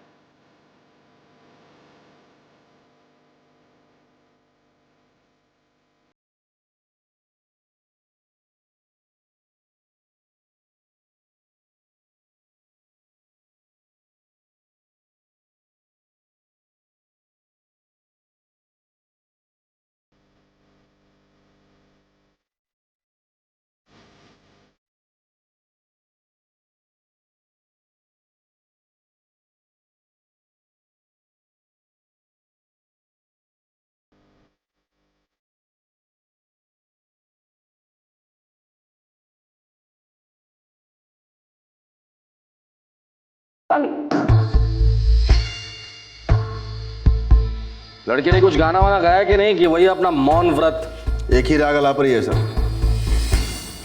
Speaker 20: लड़के ने कुछ गाना वाना गाया कि नहीं, कि वही अपना मौन व्रत?
Speaker 18: एक ही राग अलाप रही है सर।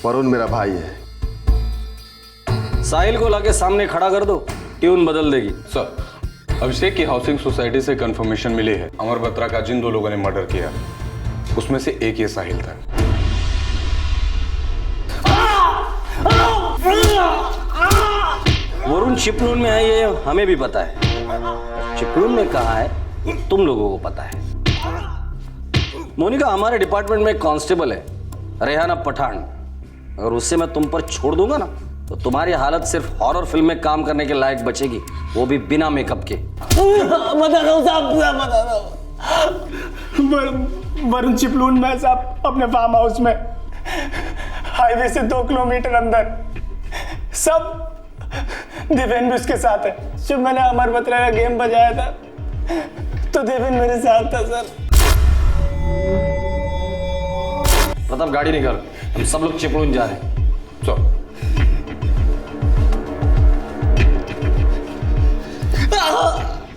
Speaker 18: वरुण मेरा भाई है।
Speaker 20: साहिल को लाके सामने खड़ा कर दो, ट्यून बदल देगी।
Speaker 19: सर, अभिषेक की हाउसिंग सोसाइटी से कंफर्मेशन मिली है अमर बत्रा का जिन 2 लोगों ने मर्डर किया उसमें से एक ये साहिल था।
Speaker 20: वरुण चिपलून में है, ये हमें भी पता है। चिपलून में कहाँ है तुम लोगों को पता है। मोनिका हमारे डिपार्टमेंट में एक कांस्टेबल है, रेहाना पठान। अगर उससे मैं तुम पर छोड़ दूंगा ना, तो तुम्हारी हालत सिर्फ हॉरर फिल्म में काम करने के लायक बचेगी, वो भी बिना मेकअप के।
Speaker 12: बता दो साहब, बता दो। वरुण चिपलून में साहब, अपने फार्म हाउस में, हाईवे से 2 किलोमीटर अंदर। सब देवेन भी उसके साथ है। जब मैंने अमर बत्रा का गेम बजाया था तो देवेन मेरे साथ था सर।
Speaker 20: प्रताप, गाड़ी निकाल, हम सब लोग चिपलून जा रहे हैं। चलो।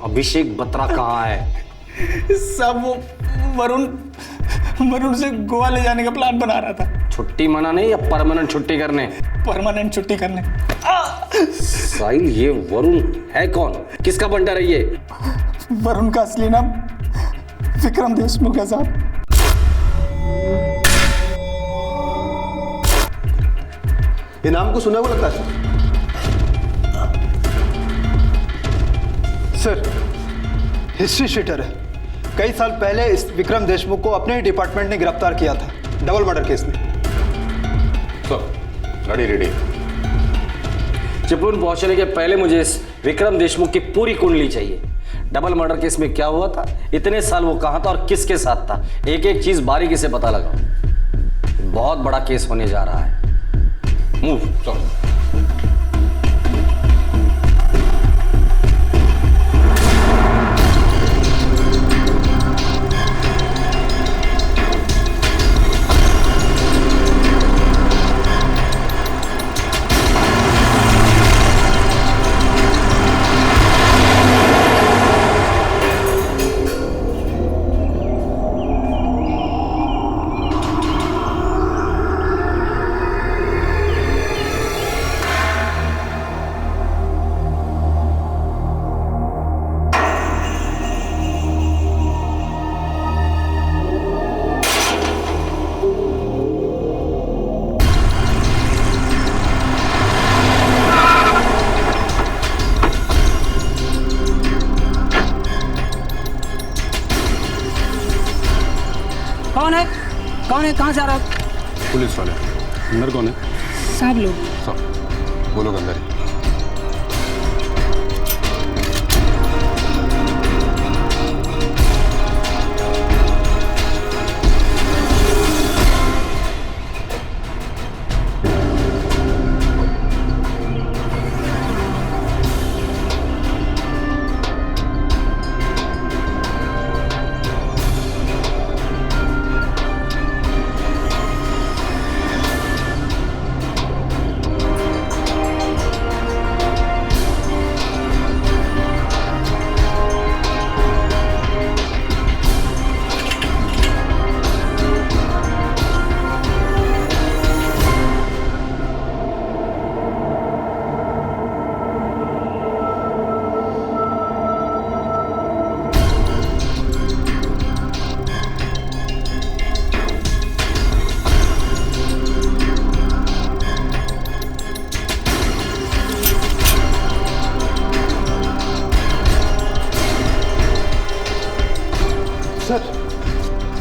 Speaker 20: अभिषेक बत्रा कहाँ है?
Speaker 12: सब वो वरुण से गोवा ले जाने का प्लान बना रहा था।
Speaker 20: छुट्टी मनाने या परमानेंट छुट्टी करने?
Speaker 12: परमानेंट छुट्टी करने।
Speaker 20: साहिल, ये वरुण है कौन? किसका बंटा रही है?
Speaker 12: वरुण का असली नाम विक्रम देशमुख है साहब।
Speaker 18: ये नाम को सुना हुआ लगता है।
Speaker 17: सर हिस्ट्री शीटर है। कई साल पहले इस विक्रम देशमुख को अपने ही डिपार्टमेंट ने गिरफ्तार किया था डबल मर्डर केस में।
Speaker 19: गाड़ी रेडी।
Speaker 20: चिपळूण पहुंचने के पहले मुझे इस विक्रम देशमुख की पूरी कुंडली चाहिए। डबल मर्डर केस में क्या हुआ था, इतने साल वो कहां था और किसके साथ था, एक एक चीज बारीकी से पता लगाओ। बहुत बड़ा केस होने जा रहा है। मूव।
Speaker 6: कौन है, कहाँ जा रहा है?
Speaker 19: पुलिस वाले। अंदर कौन है?
Speaker 6: सब लोग।
Speaker 19: सब वो लोग अंदर ही।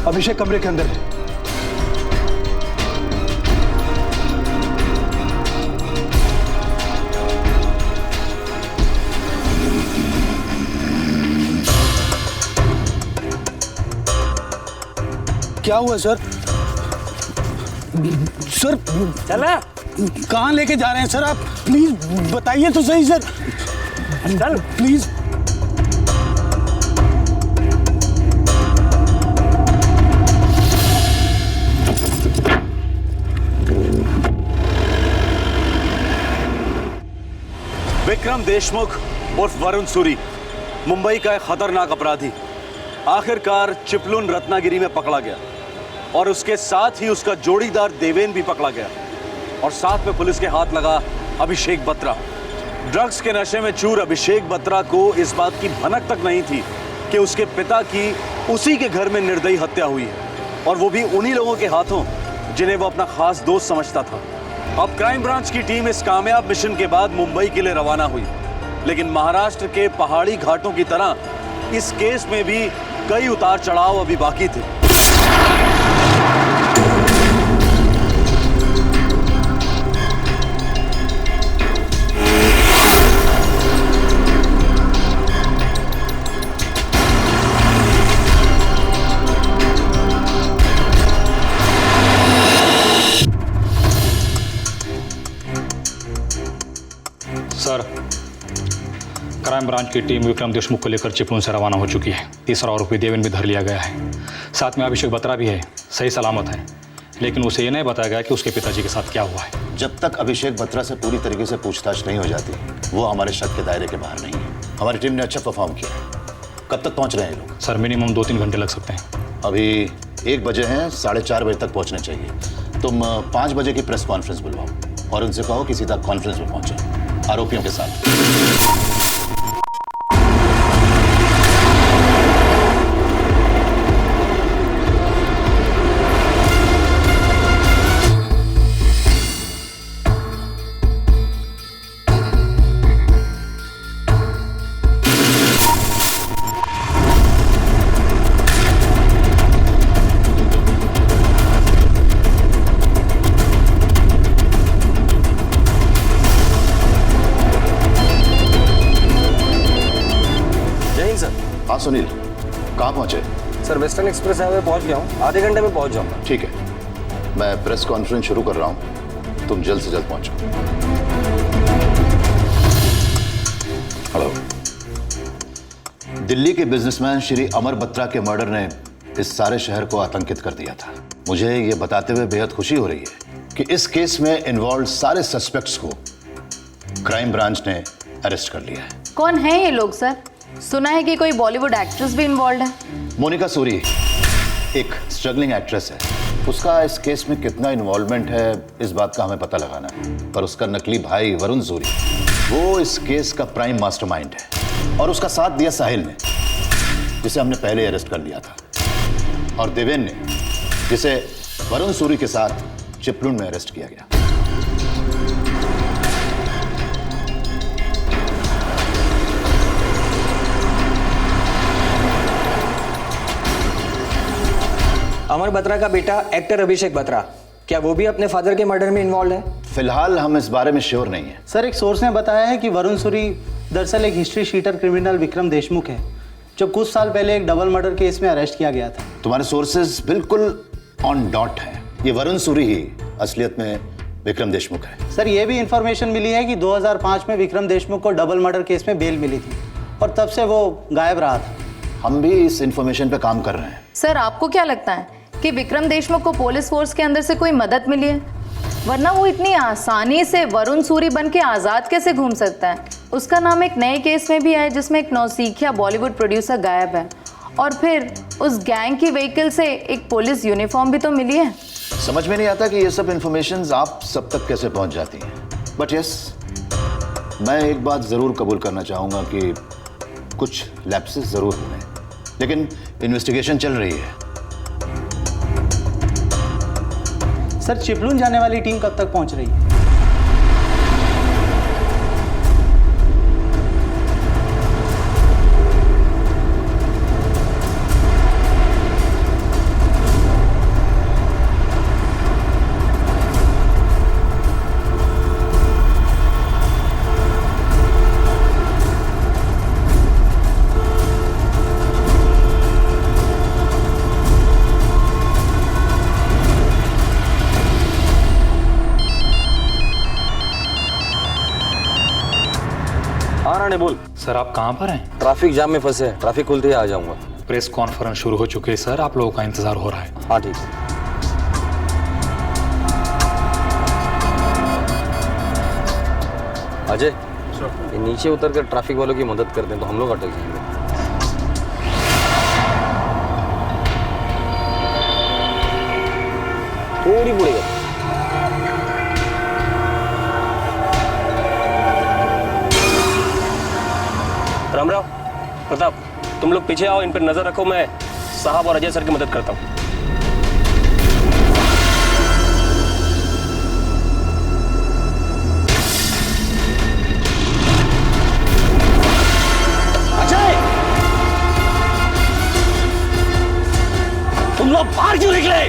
Speaker 17: अभिषेक कमरे के अंदर है।
Speaker 12: क्या हुआ सर? सर
Speaker 6: चला
Speaker 12: कहाँ लेके जा रहे हैं सर आप? प्लीज बताइए तो सही सर।
Speaker 6: चल
Speaker 12: प्लीज।
Speaker 8: विक्रम देशमुख उर्फ वरुण सूरी मुंबई का एक खतरनाक अपराधी आखिरकार चिपळूण रत्नागिरी में पकड़ा गया और उसके साथ ही उसका जोड़ीदार देवेन भी पकड़ा गया और साथ में पुलिस के हाथ लगा अभिषेक बत्रा। ड्रग्स के नशे में चूर अभिषेक बत्रा को इस बात की भनक तक नहीं थी कि उसके पिता की उसी के घर में निर्दयी हत्या हुई है और वो भी उन्हीं लोगों के हाथों जिन्हें वो अपना खास दोस्त समझता था। अब क्राइम ब्रांच की टीम इस कामयाब मिशन के बाद मुंबई के लिए रवाना हुई, लेकिन महाराष्ट्र के पहाड़ी घाटों की तरह इस केस में भी कई उतार चढ़ाव अभी बाकी थे।
Speaker 10: सर, क्राइम ब्रांच की टीम विक्रम देशमुख को लेकर चिपळूण से रवाना हो चुकी है। तीसरा आरोपी देवेन भी धर लिया गया है। साथ में अभिषेक बत्रा भी है, सही सलामत है, लेकिन उसे ये नहीं बताया गया कि उसके पिताजी के साथ क्या हुआ है।
Speaker 22: जब तक अभिषेक बत्रा से पूरी तरीके से पूछताछ नहीं हो जाती, वो हमारे शक के दायरे के बाहर नहीं है। हमारी टीम ने अच्छा परफॉर्म किया है। कब तक पहुँच रहे हैं लोग?
Speaker 10: सर, मिनिमम 2-3 घंटे लग सकते हैं।
Speaker 22: अभी 1 बजे हैं, 4:30 बजे तक पहुँचने चाहिए। तुम 5 बजे की प्रेस कॉन्फ्रेंस बुलवाओ और उनसे कहो कि सीधा कॉन्फ्रेंस में पहुँचो आरोपियों के साथ। सुनील, कहाँ पहुंचे?
Speaker 20: सर वेस्टर्न एक्सप्रेस हाईवे पहुंच गया हूँ, आधे घंटे में पहुंच जाऊंगा।
Speaker 22: ठीक है, मैं प्रेस कॉन्फ्रेंस शुरू कर रहा हूँ, तुम जल्द से जल्द पहुंचो। हेलो। दिल्ली के बिजनेसमैन श्री अमर बत्रा के मर्डर ने इस सारे शहर को आतंकित कर दिया था। मुझे ये बताते हुए बेहद खुशी हो रही है कि इस केस में इन्वॉल्व सारे सस्पेक्ट्स को क्राइम ब्रांच ने अरेस्ट कर लिया है।
Speaker 7: कौन है ये लोग सर? सुना है कि कोई बॉलीवुड एक्ट्रेस भी इन्वॉल्व है।
Speaker 22: मोनिका सूरी एक स्ट्रगलिंग एक्ट्रेस है। उसका इस केस में कितना इन्वॉल्वमेंट है इस बात का हमें पता लगाना है, पर उसका नकली भाई वरुण सूरी वो इस केस का प्राइम मास्टरमाइंड है और उसका साथ दिया साहिल ने, जिसे हमने पहले अरेस्ट कर लिया था, और देवेन ने, जिसे वरुण सूरी के साथ चिपलून में अरेस्ट किया गया।
Speaker 9: अमर बत्रा का बेटा एक्टर अभिषेक बत्रा, क्या वो भी अपने फादर के मर्डर में इन्वॉल्व है?
Speaker 22: फिलहाल हम इस बारे में श्योर नहीं है।
Speaker 1: सर, एक सोर्स ने बताया है कि वरुण सूरी दरअसल एक history sheeter criminal Vikram Deshmukh है, जो कुछ साल पहले एक डबल मर्डर केस में अरेस्ट किया गया था।
Speaker 22: तुम्हारे सोर्सेज बिल्कुल ऑन डॉट हैं। ये वरुण सूरी ही असलियत में विक्रम देशमुख है।
Speaker 1: सर, ये भी इंफॉर्मेशन मिली है कि 2005 में विक्रम देशमुख को डबल मर्डर केस में बेल मिली थी और तब से वो गायब रहा था।
Speaker 22: हम भी इस इंफॉर्मेशन पे काम कर रहे हैं।
Speaker 7: सर, आपको क्या लगता है कि विक्रम देशमुख को पुलिस फोर्स के अंदर से कोई मदद मिली है? वरना वो इतनी आसानी से वरुण सूरी बन के आज़ाद कैसे घूम सकता है? उसका नाम एक नए केस में भी है जिसमें एक नौसिखिया बॉलीवुड प्रोड्यूसर गायब है, और फिर उस गैंग की व्हीकल से एक पुलिस यूनिफॉर्म भी तो मिली है।
Speaker 22: समझ में नहीं आता कि ये सब इंफॉर्मेशंस आप सब तक कैसे पहुंच जाती हैं। बट यस, मैं एक बात ज़रूर कबूल करना चाहूँगा कि कुछ लैप्सेस ज़रूर हुए, लेकिन इन्वेस्टिगेशन चल रही है।
Speaker 1: सर, चिपलून जाने वाली टीम कब तक पहुंच रही है?
Speaker 20: बोल।
Speaker 10: सर, आप कहाँ पर हैं?
Speaker 20: ट्रैफिक जाम में फंसे हैं, ट्रैफिक खुलते ही आ जाऊंगा।
Speaker 10: प्रेस कॉन्फ्रेंस शुरू हो चुकी है सर, आप लोगों का इंतजार हो रहा है।
Speaker 20: हाँ ठीक है। अजय, ये नीचे उतर कर ट्रैफिक वालों की मदद करते हैं तो हम लोग अटक जाएंगे। थोड़ी पड़ेगा।
Speaker 23: रामराव, प्रताप, तुम लोग पीछे आओ, इन पर नजर रखो, मैं साहब और अजय सर की मदद करता हूँ।
Speaker 20: अजय, तुम लोग बाहर क्यों निकले?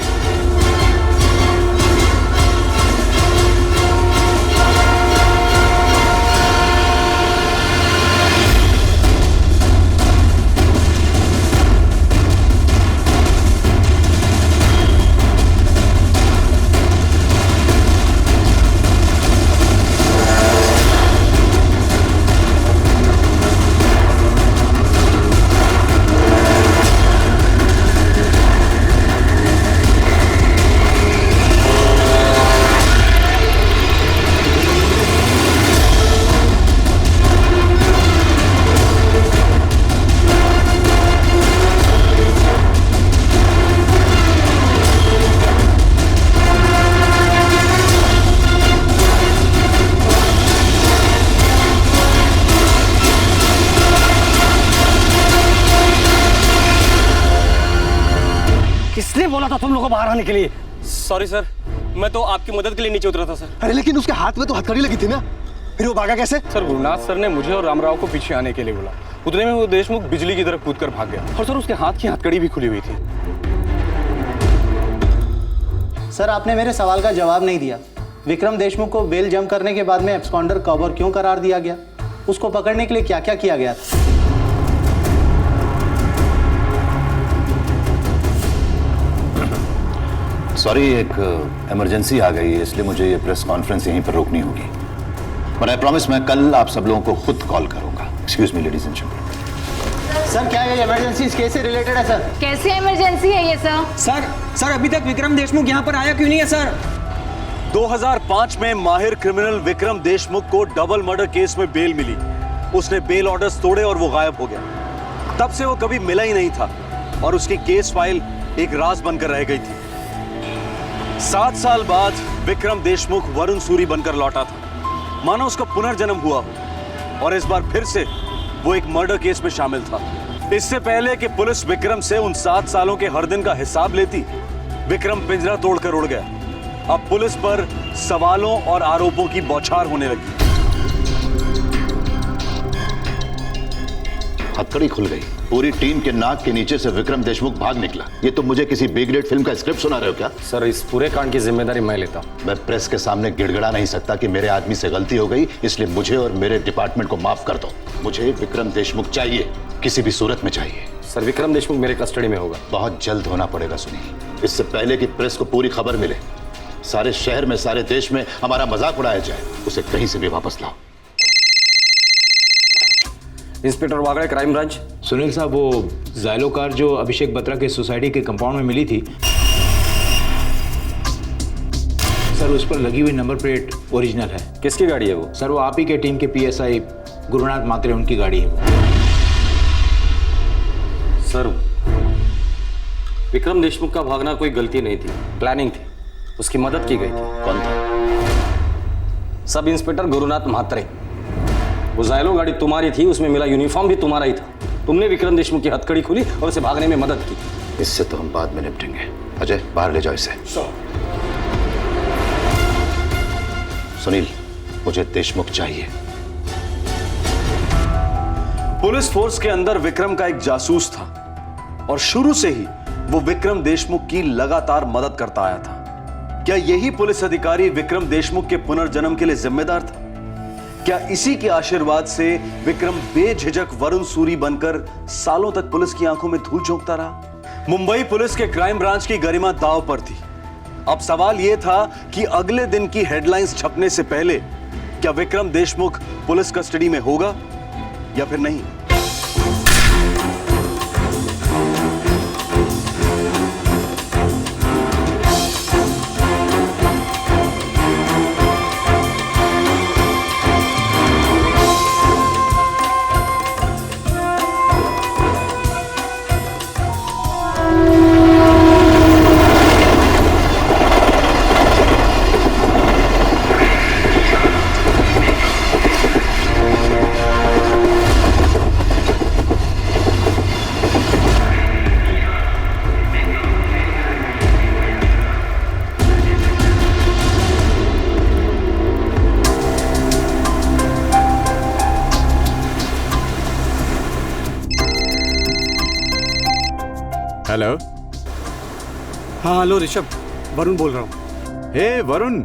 Speaker 20: किसने बोला था तुम लोगों को बाहर आने के लिए?
Speaker 23: सॉरी सर, मैं तो आपकी मदद के लिए नीचे उतरा था सर।
Speaker 18: अरे लेकिन उसके हाथ में तो हथकड़ी लगी थी ना, फिर वो भागा कैसे?
Speaker 19: सर, गुरुनाथ सर ने मुझे और रामराव को पीछे आने के लिए बोला। उतने में वो देशमुख बिजली की तरफ कूदकर भाग गया और सर उसके हाथ की हथकड़ी भी खुली हुई थी।
Speaker 1: सर, आपने मेरे सवाल का जवाब नहीं दिया। विक्रम देशमुख को बेल जम करने के बाद में एब्सकॉन्डर कब और क्यों करार दिया गया? उसको पकड़ने के लिए क्या क्या किया गया था?
Speaker 22: सॉरी, एक इमरजेंसी आ गई है, इसलिए मुझे ये प्रेस कॉन्फ्रेंस यहीं पर रोकनी होगी। बट आई प्रॉमिस मैं कल आप सब लोगों को खुद कॉल करूंगा। Excuse me ladies and gentleman.
Speaker 11: Sir क्या ये इमरजेंसी इस केस से रिलेटेड है सर?
Speaker 7: कैसी इमरजेंसी है ये सर?
Speaker 9: सर अभी तक विक्रम देशमुख यहाँ पर आया क्यों नहीं है सर?
Speaker 8: 2005 में माहिर क्रिमिनल विक्रम देशमुख को डबल मर्डर केस में बेल मिली। उसने बेल ऑर्डर्स तोड़े और वो गायब हो गया। तब से वो कभी मिला ही नहीं था और उसकी केस फाइल एक राज बनकर रह गई थी। 7 साल बाद विक्रम देशमुख वरुण सूरी बनकर लौटा था, मानो उसका पुनर्जन्म हुआ हो, और इस बार फिर से वो एक मर्डर केस में शामिल था। इससे पहले कि पुलिस विक्रम से उन 7 सालों के हर दिन का हिसाब लेती, विक्रम पिंजरा तोड़कर उड़ गया। अब पुलिस पर सवालों और आरोपों की बौछार होने लगी।
Speaker 22: हथकड़ी खुल गई। पूरी टीम के नाक के नीचे से विक्रम देशमुख भाग निकला। ये तो मुझे किसी बी ग्रेड फिल्म का स्क्रिप्ट सुना रहे हो क्या?
Speaker 20: सर इस पूरे कांड की जिम्मेदारी मैं लेता हूं।
Speaker 22: मैं प्रेस के सामने गिड़गिड़ा नहीं सकता कि मेरे आदमी से गलती हो गई, इसलिए मुझे और मेरे डिपार्टमेंट को माफ कर दो। मुझे विक्रम देशमुख चाहिए, किसी भी सूरत में चाहिए।
Speaker 20: सर विक्रम देशमुख मेरे कस्टडी में होगा।
Speaker 22: बहुत जल्द होना पड़ेगा सुनील, इससे पहले कि प्रेस को पूरी खबर मिले, सारे शहर में, सारे देश में हमारा मजाक उड़ाया जाए। उसे कहीं से भी वापस लाओ।
Speaker 20: Inspector Wagade, crime branch.
Speaker 14: Sunil साहब, वो जाइलो कार जो अभिषेक बत्रा के सोसाइटी के कंपाउंड में मिली थी सर, उस पर लगी हुई नंबर प्लेट ओरिजिनल है।
Speaker 20: किसकी गाड़ी है वो?
Speaker 14: सर वो आप ही के टीम के पीएसआई गुरुनाथ मात्रे, उनकी गाड़ी है वो।
Speaker 20: सर विक्रम देशमुख का भागना कोई गलती नहीं थी, प्लानिंग थी। उसकी मदद की गई थी।
Speaker 22: कौन था?
Speaker 20: Sub inspector Gurunath Mhatre. वो जाइलो गाड़ी तुम्हारी थी, उसमें मिला यूनिफॉर्म भी तुम्हारा ही था। तुमने विक्रम देशमुख की हथकड़ी खोली और उसे भागने में मदद की।
Speaker 22: इससे तो हम बाद में निपटेंगे। अजय, बाहर ले जाओ इसे। सुनील, मुझे देशमुख चाहिए।
Speaker 8: पुलिस फोर्स के अंदर विक्रम का एक जासूस था और शुरू से ही वो विक्रम देशमुख की लगातार मदद करता आया था। क्या यही पुलिस अधिकारी विक्रम देशमुख के पुनर्जन्म के लिए जिम्मेदार था? क्या इसी के आशीर्वाद से विक्रम बेझिझक वरुण सूरी बनकर सालों तक पुलिस की आंखों में धूल झोंकता रहा? मुंबई पुलिस के क्राइम ब्रांच की गरिमा दांव पर थी। अब सवाल यह था कि अगले दिन की हेडलाइंस छपने से पहले क्या विक्रम देशमुख पुलिस कस्टडी में होगा या फिर नहीं।
Speaker 15: हेलो।
Speaker 3: हाँ हेलो ऋषभ, वरुण बोल रहा हूँ।
Speaker 15: हे वरुण,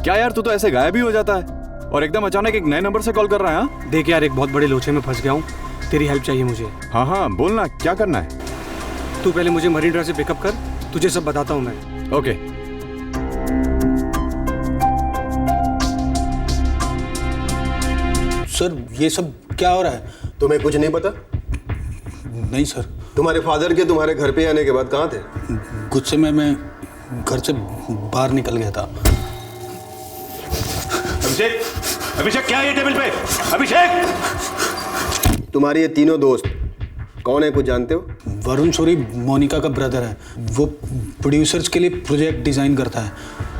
Speaker 15: क्या यार तू तो ऐसे गायब ही हो जाता है और एकदम अचानक एक नए नंबर से कॉल कर रहा है? हाँ
Speaker 3: देख यार, एक बहुत बड़े लोचे में फंस गया हूँ, तेरी हेल्प चाहिए मुझे।
Speaker 15: हाँ हाँ बोलना, क्या करना है?
Speaker 3: तू पहले मुझे मरीन ड्राइव से पिकअप कर, तुझे सब बताता हूँ मैं।
Speaker 15: ओके।
Speaker 6: सर ये सब क्या हो रहा है?
Speaker 18: तुम्हें कुछ नहीं पता?
Speaker 6: नहीं सर।
Speaker 18: तुम्हारे फादर के तुम्हारे घर पे आने के बाद कहाँ थे?
Speaker 6: गुस्से में मैं घर से बाहर निकल गया था।
Speaker 22: अभिषेक, अभिषेक क्या है ये टेबल पे? अभिषेक!
Speaker 18: तुम्हारे ये तीनों दोस्त कौन है, कुछ जानते हो?
Speaker 6: वरुण सूरी मोनिका का ब्रदर है। वो प्रोड्यूसर्स के लिए प्रोजेक्ट डिजाइन करता है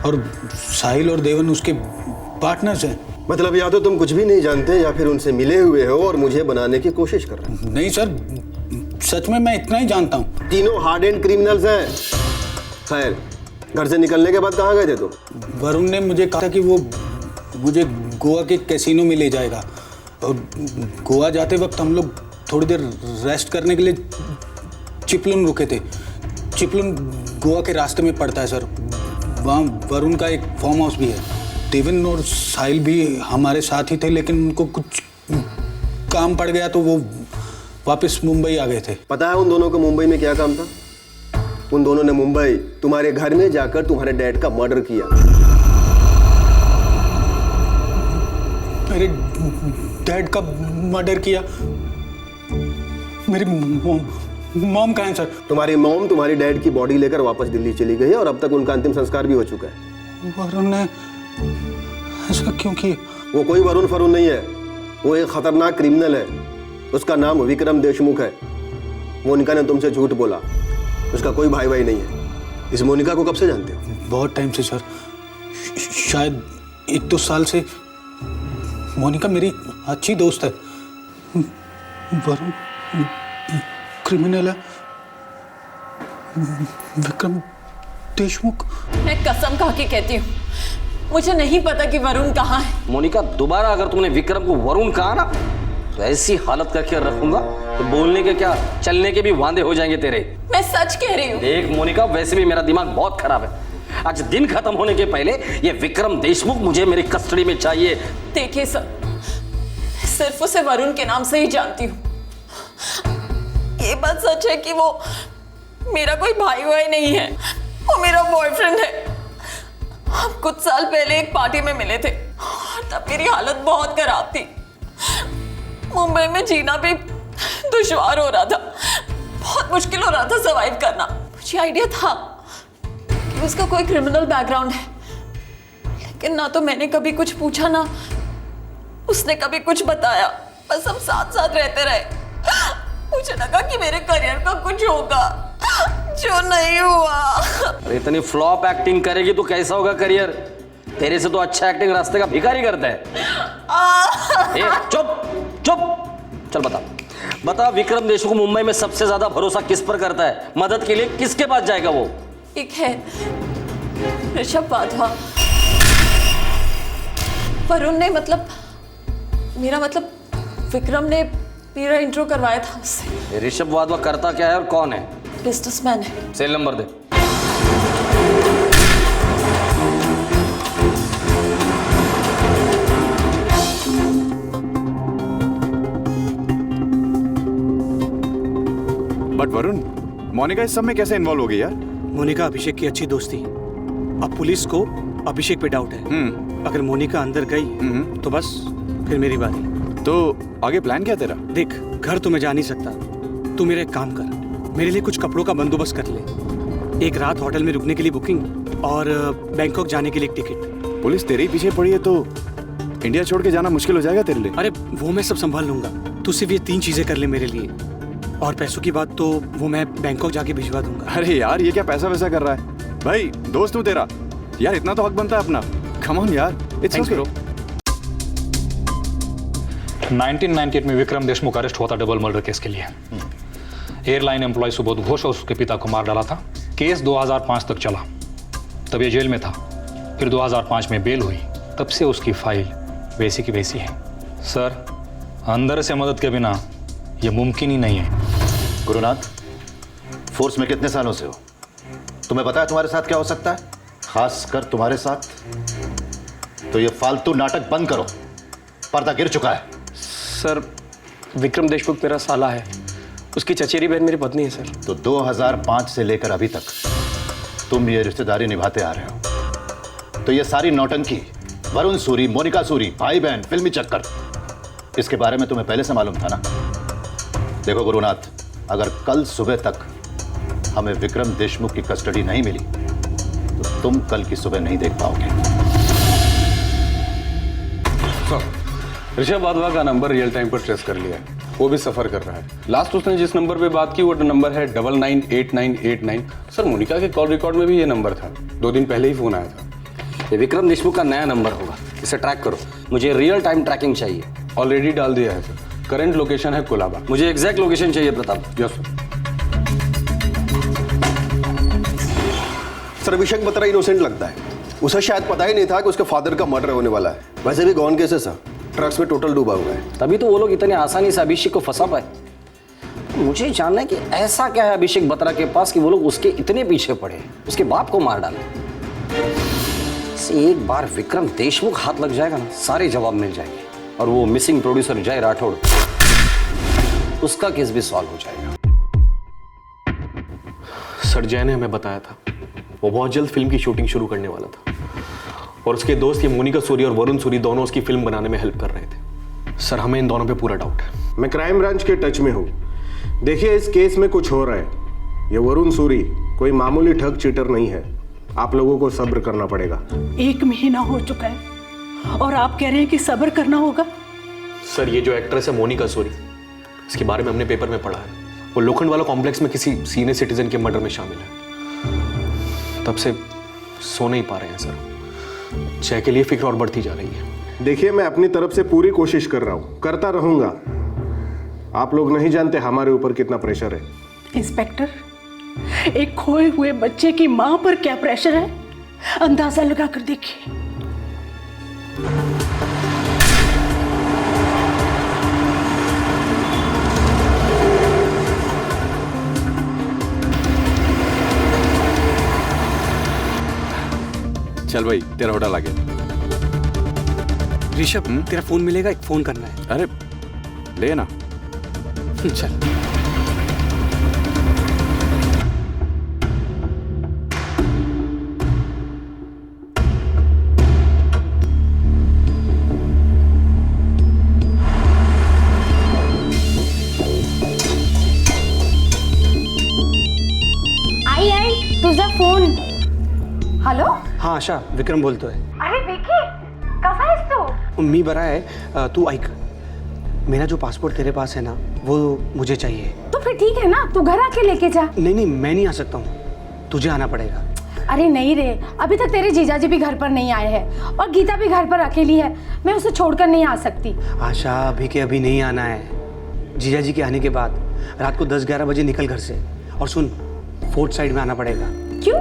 Speaker 6: और साहिल और देवन उसके पार्टनर्स हैं।
Speaker 18: मतलब या तो तुम कुछ भी नहीं जानते या फिर उनसे मिले हुए हो और मुझे बनाने की कोशिश कर रहे हो।
Speaker 6: नहीं सर, सच में मैं इतना ही जानता हूँ।
Speaker 18: तीनों हार्ड एंड क्रिमिनल्स हैं। खैर, घर से निकलने के बाद कहाँ गए थे तुम?
Speaker 6: वरुण ने मुझे कहा था कि वो मुझे गोवा के कैसीनो में ले जाएगा और गोवा जाते वक्त हम लोग थोड़ी देर रेस्ट करने के लिए चिपलुन रुके थे। चिपलुन गोवा के रास्ते में पड़ता है सर। वहाँ वरुण का एक फार्म हाउस भी है। देवन और साहिल भी हमारे साथ ही थे, लेकिन उनको कुछ काम पड़ गया तो वो वापस मुंबई आ गए थे।
Speaker 18: पता है उन दोनों को मुंबई में क्या काम था? उन दोनों ने मुंबई तुम्हारे घर में जाकर तुम्हारे डैड का मर्डर किया।
Speaker 12: मेरे डैड का मर्डर किया? मेरी मॉम कहाँ है सर?
Speaker 18: तुम्हारी मॉम तुम्हारी डैड की बॉडी लेकर वापस दिल्ली चली गई है और अब तक उनका अंतिम संस्कार भी हो चुका है।
Speaker 12: वरुण ने ऐसा क्यों किया?
Speaker 18: वो कोई वरुण फरुण नहीं है, वो एक खतरनाक क्रिमिनल है। उसका नाम विक्रम देशमुख है। मोनिका ने तुमसे झूठ बोला, उसका कोई भाई भाई नहीं है। इस मोनिका को कब से जानते हो?
Speaker 12: बहुत टाइम से सर, शायद 1-2 साल से। मोनिका मेरी अच्छी दोस्त है। वरुण क्रिमिनल है, विक्रम देशमुख।
Speaker 2: मैं कसम खा के कहती हूँ, मुझे नहीं पता कि वरुण कहाँ है।
Speaker 20: मोनिका, दोबारा अगर तुमने विक्रम को वरुण कहा ना तो ऐसी हालत करके रखूंगा तो बोलने के क्या चलने के भी वांदे हो जाएंगे तेरे।
Speaker 2: मैं सच कह रही हूँ।
Speaker 20: देख मोनिका, वैसे भी मेरा दिमाग बहुत खराब है। आज दिन खत्म होने के पहले ये विक्रम देशमुख मुझे मेरी कस्टडी में चाहिए।
Speaker 2: देखिए सर, सिर्फ उसे वरुण के नाम से ही जानती हूँ। ये बात सच है कि वो मेरा कोई भाई वाई नहीं है, वो मेरा बॉयफ्रेंड है। हम कुछ साल पहले एक पार्टी में मिले थे और तब मेरी हालत बहुत खराब थी। मुंबई में जीना भी दुश्वार हो रहा था, बहुत मुश्किल हो रहा था सर्वाइव करना। मुझे आइडिया था कि उसका कोई क्रिमिनल बैकग्राउंड है, लेकिन ना तो मैंने कभी कुछ पूछा ना उसने कभी कुछ बताया। बस हम साथ साथ रहते रहे। मुझे लगा कि मेरे करियर का कुछ होगा, जो नहीं हुआ।
Speaker 20: अरे इतनी फ्लॉप एक्टिंग करेगी तो कैसा होगा करियर? तेरे से तो अच्छा एक्टिंग रास्ते का भिखारी करता है। ए, चुप चुप, चल बता विक्रम देशमुख मुंबई में सबसे ज्यादा भरोसा किस पर करता है? मदद के लिए किसके पास जाएगा वो?
Speaker 2: एक है ऋषभ वाधवा। वरुण ने मेरा विक्रम ने मेरा इंट्रो करवाया था उससे।
Speaker 20: ऋषभ वाधवा करता क्या है और कौन है?
Speaker 2: बिजनेसमैन है।
Speaker 20: सेल नंबर दे।
Speaker 15: बट वरुण, मोनिका इस सब में कैसे इन्वॉल्व हो गई यार?
Speaker 3: मोनिका अभिषेक की अच्छी दोस्त थी। अब पुलिस को अभिषेक पे डाउट है। अगर मोनिका अंदर गई तो बस फिर मेरी बारी।
Speaker 15: तो आगे प्लान क्या तेरा?
Speaker 3: देख, घर तो मैं जा नहीं सकता। तू मेरा एक काम कर, मेरे लिए कुछ कपड़ों का बंदोबस्त कर ले। एक रात होटल में रुकने के लिए बुकिंग और बैंकॉक जाने के लिए एक टिकट।
Speaker 15: पुलिस तेरे ही पीछे पड़ी है तो इंडिया छोड़ के जाना मुश्किल हो जाएगा तेरे लिए।
Speaker 3: अरे वो मैं सब संभाल लूंगा, तू सिर्फ ये 3 चीजें कर ले मेरे लिए। और पैसों की बात तो वो मैं बैंकॉक जाके भिजवा दूंगा।
Speaker 15: अरे यार, ये क्या पैसा वैसा कर रहा है? भाई दोस्त हूँ तेरा यार, इतना तो हक बनता है अपना। कम ऑन यार, इट्स ओके।
Speaker 10: 1998 में विक्रम देशमुख अरेस्ट हुआ था डबल मर्डर केस के लिए। एयरलाइन एम्प्लॉय सुबोध घोष और उसके पिता को मार डाला था। केस 2005 तक चला, तब ये जेल में था। फिर 2005 में बेल हुई, तब से उसकी फाइल वैसी की वैसी है। सर, अंदर से मदद के बिना ये मुमकिन ही नहीं है।
Speaker 22: गुरुनाथ, फोर्स में कितने सालों से हो? तुम्हें पता है तुम्हारे साथ क्या हो सकता है? खासकर तुम्हारे साथ। तो ये फालतू नाटक बंद करो, पर्दा गिर चुका है।
Speaker 9: सर, विक्रम देशमुख मेरा साला है, उसकी चचेरी बहन मेरी पत्नी है सर।
Speaker 22: तो 2005 से लेकर अभी तक तुम ये रिश्तेदारी निभाते आ रहे हो। तो ये सारी नौटंकी, वरुण सूरी, मोनिका सूरी, भाई बहन, फिल्मी चक्कर, इसके बारे में तुम्हें पहले से मालूम था ना? देखो गुरुनाथ, अगर कल सुबह तक हमें विक्रम देशमुख की कस्टडी नहीं मिली तो तुम कल की सुबह नहीं देख पाओगे।
Speaker 19: ऋषभ वाधवा का नंबर रियल टाइम पर ट्रेस कर लिया है, वो भी सफर कर रहा है। लास्ट उसने जिस नंबर पे बात की वो नंबर है 998989। सर, मोनिका के कॉल रिकॉर्ड में भी ये नंबर था, 2 दिन पहले ही फोन आया था।
Speaker 20: ये विक्रम देशमुख का नया नंबर होगा, इसे ट्रैक करो। मुझे रियल टाइम ट्रैकिंग चाहिए।
Speaker 19: ऑलरेडी डाल दिया है सर। करंट लोकेशन है कोलाबा।
Speaker 20: मुझे एग्जैक्ट लोकेशन चाहिए Pratap.
Speaker 19: Yes sir.
Speaker 18: Sir, Abhishek Batra innocent लगता है। उसे शायद पता ही नहीं था कि उसके फादर का मर्डर होने वाला है। वैसे भी गॉन केस है सर, ट्रक्स में टोटल डूबा हुआ है।
Speaker 20: तभी तो वो लोग इतने आसानी से अभिषेक को फंसा पाए। मुझे जानना है कि ऐसा क्या है अभिषेक बत्रा के पास कि वो लोग उसके इतने पीछे पड़े, उसके बाप को मार डाले। एक बार विक्रम देशमुख हाथ लग जाएगा ना, सारे जवाब मिल जाएंगे और वो मिसिंग प्रोड्यूसर जय राठौड़, उसका केस भी सॉल्व हो जाएगा।
Speaker 4: सर जय ने हमें बताया था वो बहुत जल्द फिल्म की शूटिंग शुरू करने वाला था और उसके दोस्त ये मोनिका सूरी और वरुण सूरी दोनों उसकी फिल्म बनाने में हेल्प कर रहे थे। सर हमें इन दोनों पे पूरा डाउट है।
Speaker 18: मैं क्राइम ब्रांच के टच में हूँ। देखिए इस केस में कुछ हो रहा है। ये वरुण सूरी कोई मामूली ठग चीटर नहीं है। आप लोगों को सब्र करना पड़ेगा।
Speaker 5: 1 महीना हो चुका है और आप कह रहे हैं कि सब्र करना होगा।
Speaker 4: सर ये जो एक्ट्रेस है मोनिका सूरी, इसके बारे में हमने पेपर में पढ़ा है। वो लोखंड वाला कॉम्प्लेक्स में किसी सीनियर सिटीजन के मर्डर में शामिल है। तब से सो नहीं पा रहे हैं सर। जय के लिए फिक्र और बढ़ती जा रही है।
Speaker 18: देखिए मैं अपनी तरफ से पूरी कोशिश कर रहा हूँ, करता रहूंगा। आप लोग नहीं जानते हमारे ऊपर कितना प्रेशर है।
Speaker 5: इंस्पेक्टर, एक खोए हुए बच्चे की मां पर क्या प्रेशर है, अंदाजा लगा कर देखिए।
Speaker 15: चल भाई तेरा होटल आ गया।
Speaker 3: ऋषभ तेरा फोन मिलेगा, एक फोन करना है।
Speaker 15: अरे ले ना।
Speaker 3: चल।
Speaker 13: आई तुझा फोन। हॅलो.
Speaker 3: हाँ आशा, विक्रम बोलतोय.
Speaker 13: अरे विकी, कसा आहेस तू?
Speaker 3: मी बरा है. तू ऐक, मेरा जो पासपोर्ट तेरे पास है ना वो मुझे चाहिए.
Speaker 13: तो फिर ठीक है ना, तू घर आके लेके जा.
Speaker 3: नहीं मैं नहीं आ सकता हूँ, तुझे आना पड़ेगा.
Speaker 13: अरे नहीं रे, अभी तक तेरे जीजाजी भी घर पर नहीं आए हैं और गीता भी घर पर अकेली है. मैं उसे छोड़कर नहीं आ सकती.
Speaker 3: आशा अभी के अभी नहीं आना है. जीजाजी के आने के बाद रात को 10-11 बजे निकल घर से. और सुन, फोर्ट साइड में आना पड़ेगा.
Speaker 13: क्यों,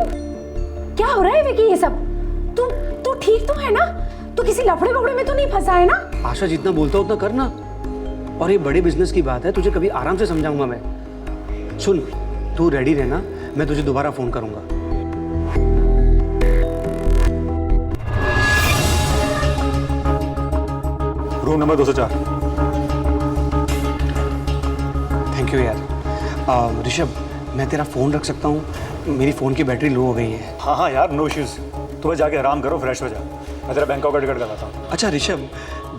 Speaker 13: क्या हो रहा है विकी ये सब? तू ठीक तो है ना? तू किसी लफड़े बफड़े में तो नहीं फंसा है ना?
Speaker 3: आशा जितना बोलता उतना करना. और ये बड़े बिजनेस की बात है, तुझे कभी आराम से समझाऊंगा मैं. सुन, तू रेडी रहना, मैं तुझे दोबारा फोन करूंगा.
Speaker 15: Room number 204.
Speaker 3: थैंक यू यार. ऋषभ, मैं तेरा फ़ोन रख सकता हूँ? मेरी फ़ोन की बैटरी लो हो गई है.
Speaker 15: हाँ यार, नो इश्यूज. तुम्हें जाके आराम करो, फ्रेश हो जा. मैं तेरा बैंकॉक का टिकट करवाता हूँ.
Speaker 3: अच्छा ऋषभ,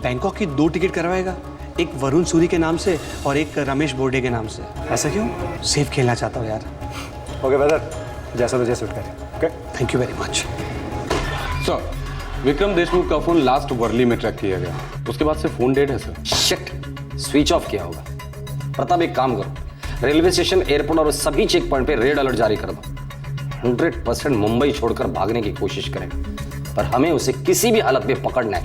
Speaker 3: बैंकॉक की 2 टिकट करवाएगा, एक वरुण सूरी के नाम से और एक रमेश बोर्डे के नाम से.
Speaker 15: ऐसा क्यों?
Speaker 3: सेफ खेलना चाहता हूँ यार.
Speaker 15: ओके ब्रदर, जैसा तुझे सूट करे. Okay,
Speaker 3: thank you very much.
Speaker 19: Sir, Vikram Deshmukh का फोन लास्ट वर्ली में ट्रैक किया गया. उसके बाद से फोन डेड है सर.
Speaker 20: शिट, स्विच ऑफ किया होगा. प्रताप एक काम करो, रेलवे स्टेशन, एयरपोर्ट और सभी चेक पॉइंट पे रेड अलर्ट जारी कर दो. 100% मुंबई छोड़कर भागने की कोशिश करेगा, पर हमें उसे किसी भी हालत में पकड़ना है.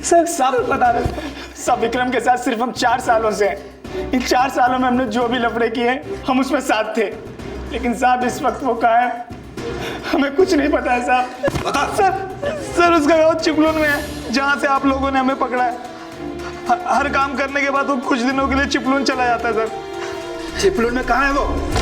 Speaker 12: सर साहब बता रहे सब विक्रम के साथ सिर्फ हम 4 सालों से हैं. इन 4 सालों में हमने जो भी लफड़े किए हम उसमें साथ थे. लेकिन साहब इस वक्त वो कहाँ है, हमें कुछ नहीं पता है साहब. बता सर उसका गाँव चिपलून में है, जहाँ से आप लोगों ने हमें पकड़ा है. हर काम करने के बाद वो कुछ दिनों के लिए चिपलून चला जाता है सर.
Speaker 18: चिपलून में कहाँ है वो?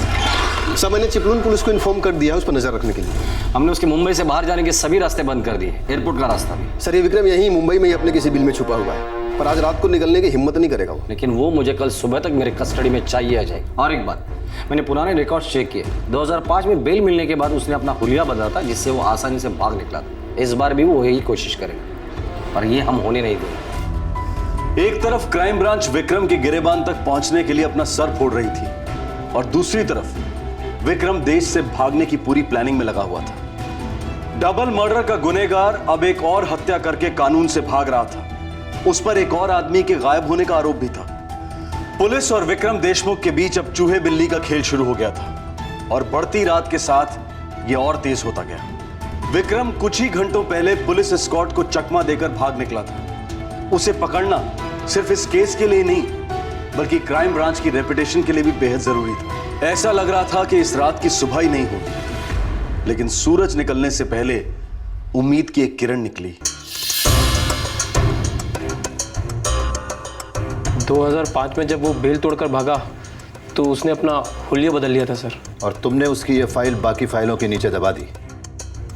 Speaker 18: सर मैंने चिपलून पुलिस को इन्फॉर्म कर दिया है उस पर नजर रखने के लिए.
Speaker 20: हमने उसके मुंबई से बाहर जाने के सभी रास्ते बंद कर दिए, एयरपोर्ट का रास्ता भी.
Speaker 18: सर ये विक्रम यहीं मुंबई में ही अपने किसी बिल में छुपा हुआ है, पर आज रात को निकलने की हिम्मत नहीं करेगा वो.
Speaker 20: लेकिन वो मुझे कल सुबह तक मेरे कस्टडी में चाहिए आ जाए. और एक बात, मैंने पुराने रिकॉर्ड्स चेक किए. 2005 में बेल मिलने के बाद उसने अपना हुलिया बदला था, जिससे वो आसानी से भाग निकला था. इस बार भी वो यही कोशिश करेगा, पर ये हम होने नहीं देंगे.
Speaker 8: एक तरफ क्राइम ब्रांच विक्रम के गिरेबान तक पहुंचने के लिए अपना सर फोड़ रही थी, और दूसरी तरफ विक्रम देश से भागने की पूरी प्लानिंग में लगा हुआ था. डबल मर्डर का गुनहगार अब एक और हत्या करके कानून से भाग रहा था. उस पर एक और आदमी के गायब होने का आरोप भी था. पुलिस और विक्रम देशमुख के बीच अब चूहे बिल्ली का खेल शुरू हो गया था, और बढ़ती रात के साथ यह और तेज होता गया. विक्रम कुछ ही घंटों पहले पुलिस एस्कॉर्ट को चकमा देकर भाग निकला था. उसे पकड़ना सिर्फ इस केस के लिए नहीं, बल्कि क्राइम ब्रांच की रेपुटेशन के लिए भी बेहद जरूरी था. ऐसा लग रहा था कि इस रात की सुबह ही नहीं होगी, लेकिन सूरज निकलने से पहले उम्मीद की एक किरण निकली.
Speaker 9: 2005 में जब वो बेल तोड़कर भागा तो उसने अपना हुलिया बदल लिया था सर.
Speaker 22: और तुमने उसकी ये फाइल बाकी फाइलों के नीचे दबा दी.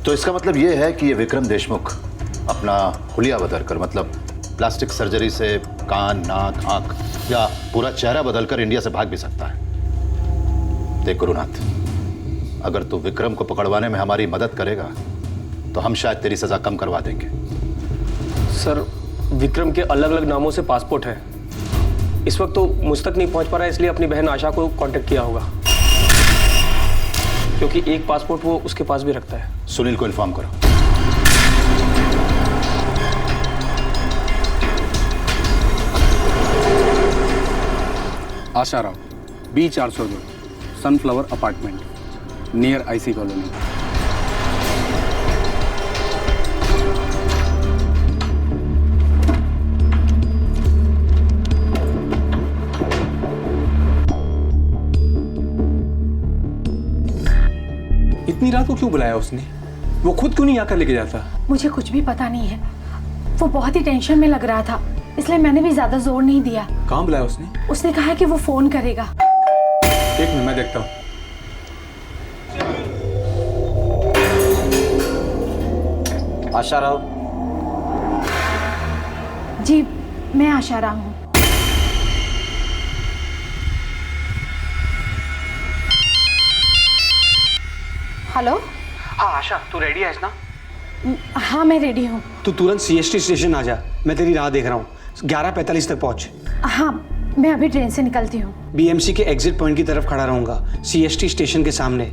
Speaker 22: तो इसका मतलब ये है कि ये विक्रम देशमुख अपना हुलिया बदलकर, मतलब प्लास्टिक सर्जरी से कान, नाक, आंख या पूरा चेहरा बदलकर इंडिया से भाग भी सकता है. देख गुरुनाथ, अगर तू विक्रम को पकड़वाने में हमारी मदद करेगा तो हम शायद तेरी सजा कम करवा देंगे।
Speaker 9: सर, विक्रम के अलग अलग नामों से पासपोर्ट है। इस वक्त तो मुझ तक नहीं पहुंच पा रहा है, इसलिए अपनी बहन आशा को कांटेक्ट किया होगा, क्योंकि एक पासपोर्ट वो उसके पास भी रखता है।
Speaker 22: सुनील को इन्फॉर्म करो।
Speaker 16: Asaram, B402, sunflower apartment, near IC colony.
Speaker 17: इतनी रात को क्यों बुलाया उसने? वो खुद क्यों नहीं आकर लेके जाता?
Speaker 13: मुझे कुछ भी पता नहीं है। वो बहुत ही टेंशन में लग रहा था, इसलिए मैंने भी ज्यादा जोर नहीं दिया।
Speaker 17: कहाँ बुलाया उसने?
Speaker 13: उसने कहा कि वो फोन करेगा।
Speaker 17: एक मिनट, मैं देखता हूँ।
Speaker 20: आशाराम।
Speaker 13: जी, मैं आशाराम हूँ। हेलो।
Speaker 3: हाँ आशा, तू रेडी है ना?
Speaker 13: हाँ, मैं रेडी हूँ।
Speaker 3: तू तुरंत CST स्टेशन आ जा, मैं तेरी राह देख रहा हूँ। 11:45 तक पहुँच।
Speaker 13: हाँ, मैं अभी ट्रेन से निकलती हूँ।
Speaker 3: BMC के एग्जिट पॉइंट की तरफ खड़ा रहूंगा, CST स्टेशन के सामने।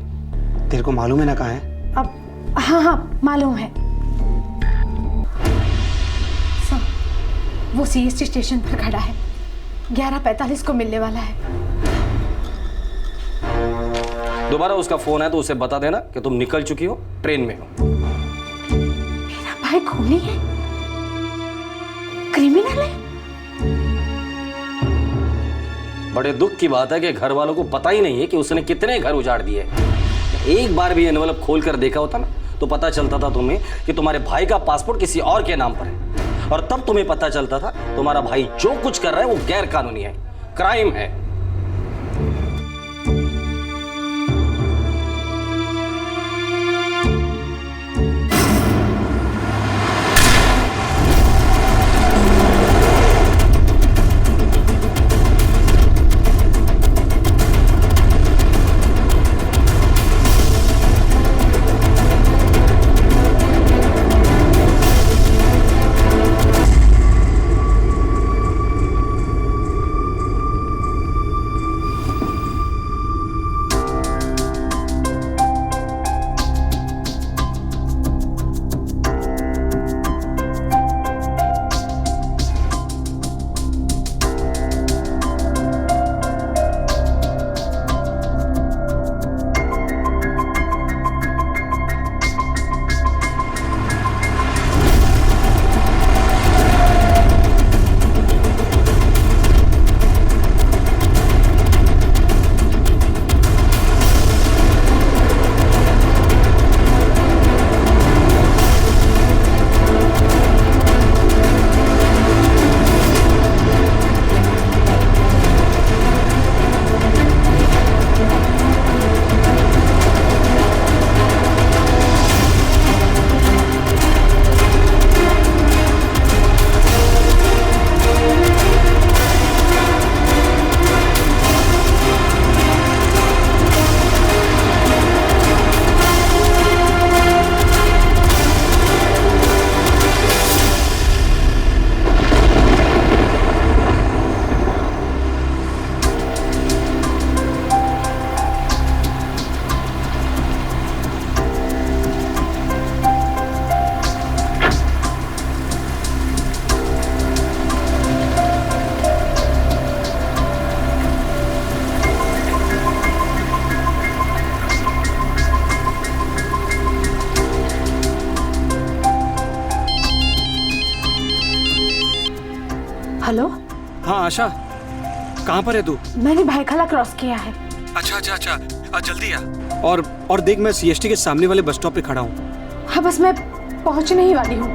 Speaker 3: तेरे को मालूम है ना कहाँ है?
Speaker 13: अब हाँ, मालूम है। वो CST स्टेशन पर खड़ा है, 11:45 को मिलने वाला है।
Speaker 20: दोबारा उसका फोन है तो उसे बता देना कि तुम निकल चुकी हो, ट्रेन में हो।
Speaker 13: मेरा भाई खूनी है, क्रिमिनल है।
Speaker 20: बड़े दुख की बात है कि घर वालों को पता ही नहीं है कि उसने कितने घर उजाड़ दिए। एक बार भी एनवलप खोल कर देखा होता ना तो पता चलता था तुम्हें कि तुम्हारे भाई का पासपोर्ट किसी और के नाम पर है, और तब तुम्हें पता चलता था तुम्हारा भाई जो कुछ कर रहा है वो गैर कानूनी है, क्राइम है।
Speaker 13: हेलो।
Speaker 3: हाँ आशा, कहाँ पर है तू?
Speaker 13: मैंने भाईखला क्रॉस किया है।
Speaker 3: अच्छा, जल्दी आ। और देख, मैं CST के सामने वाले बस स्टॉप पे खड़ा हूँ।
Speaker 13: हाँ, बस मैं पहुंचने ही वाली हूँ।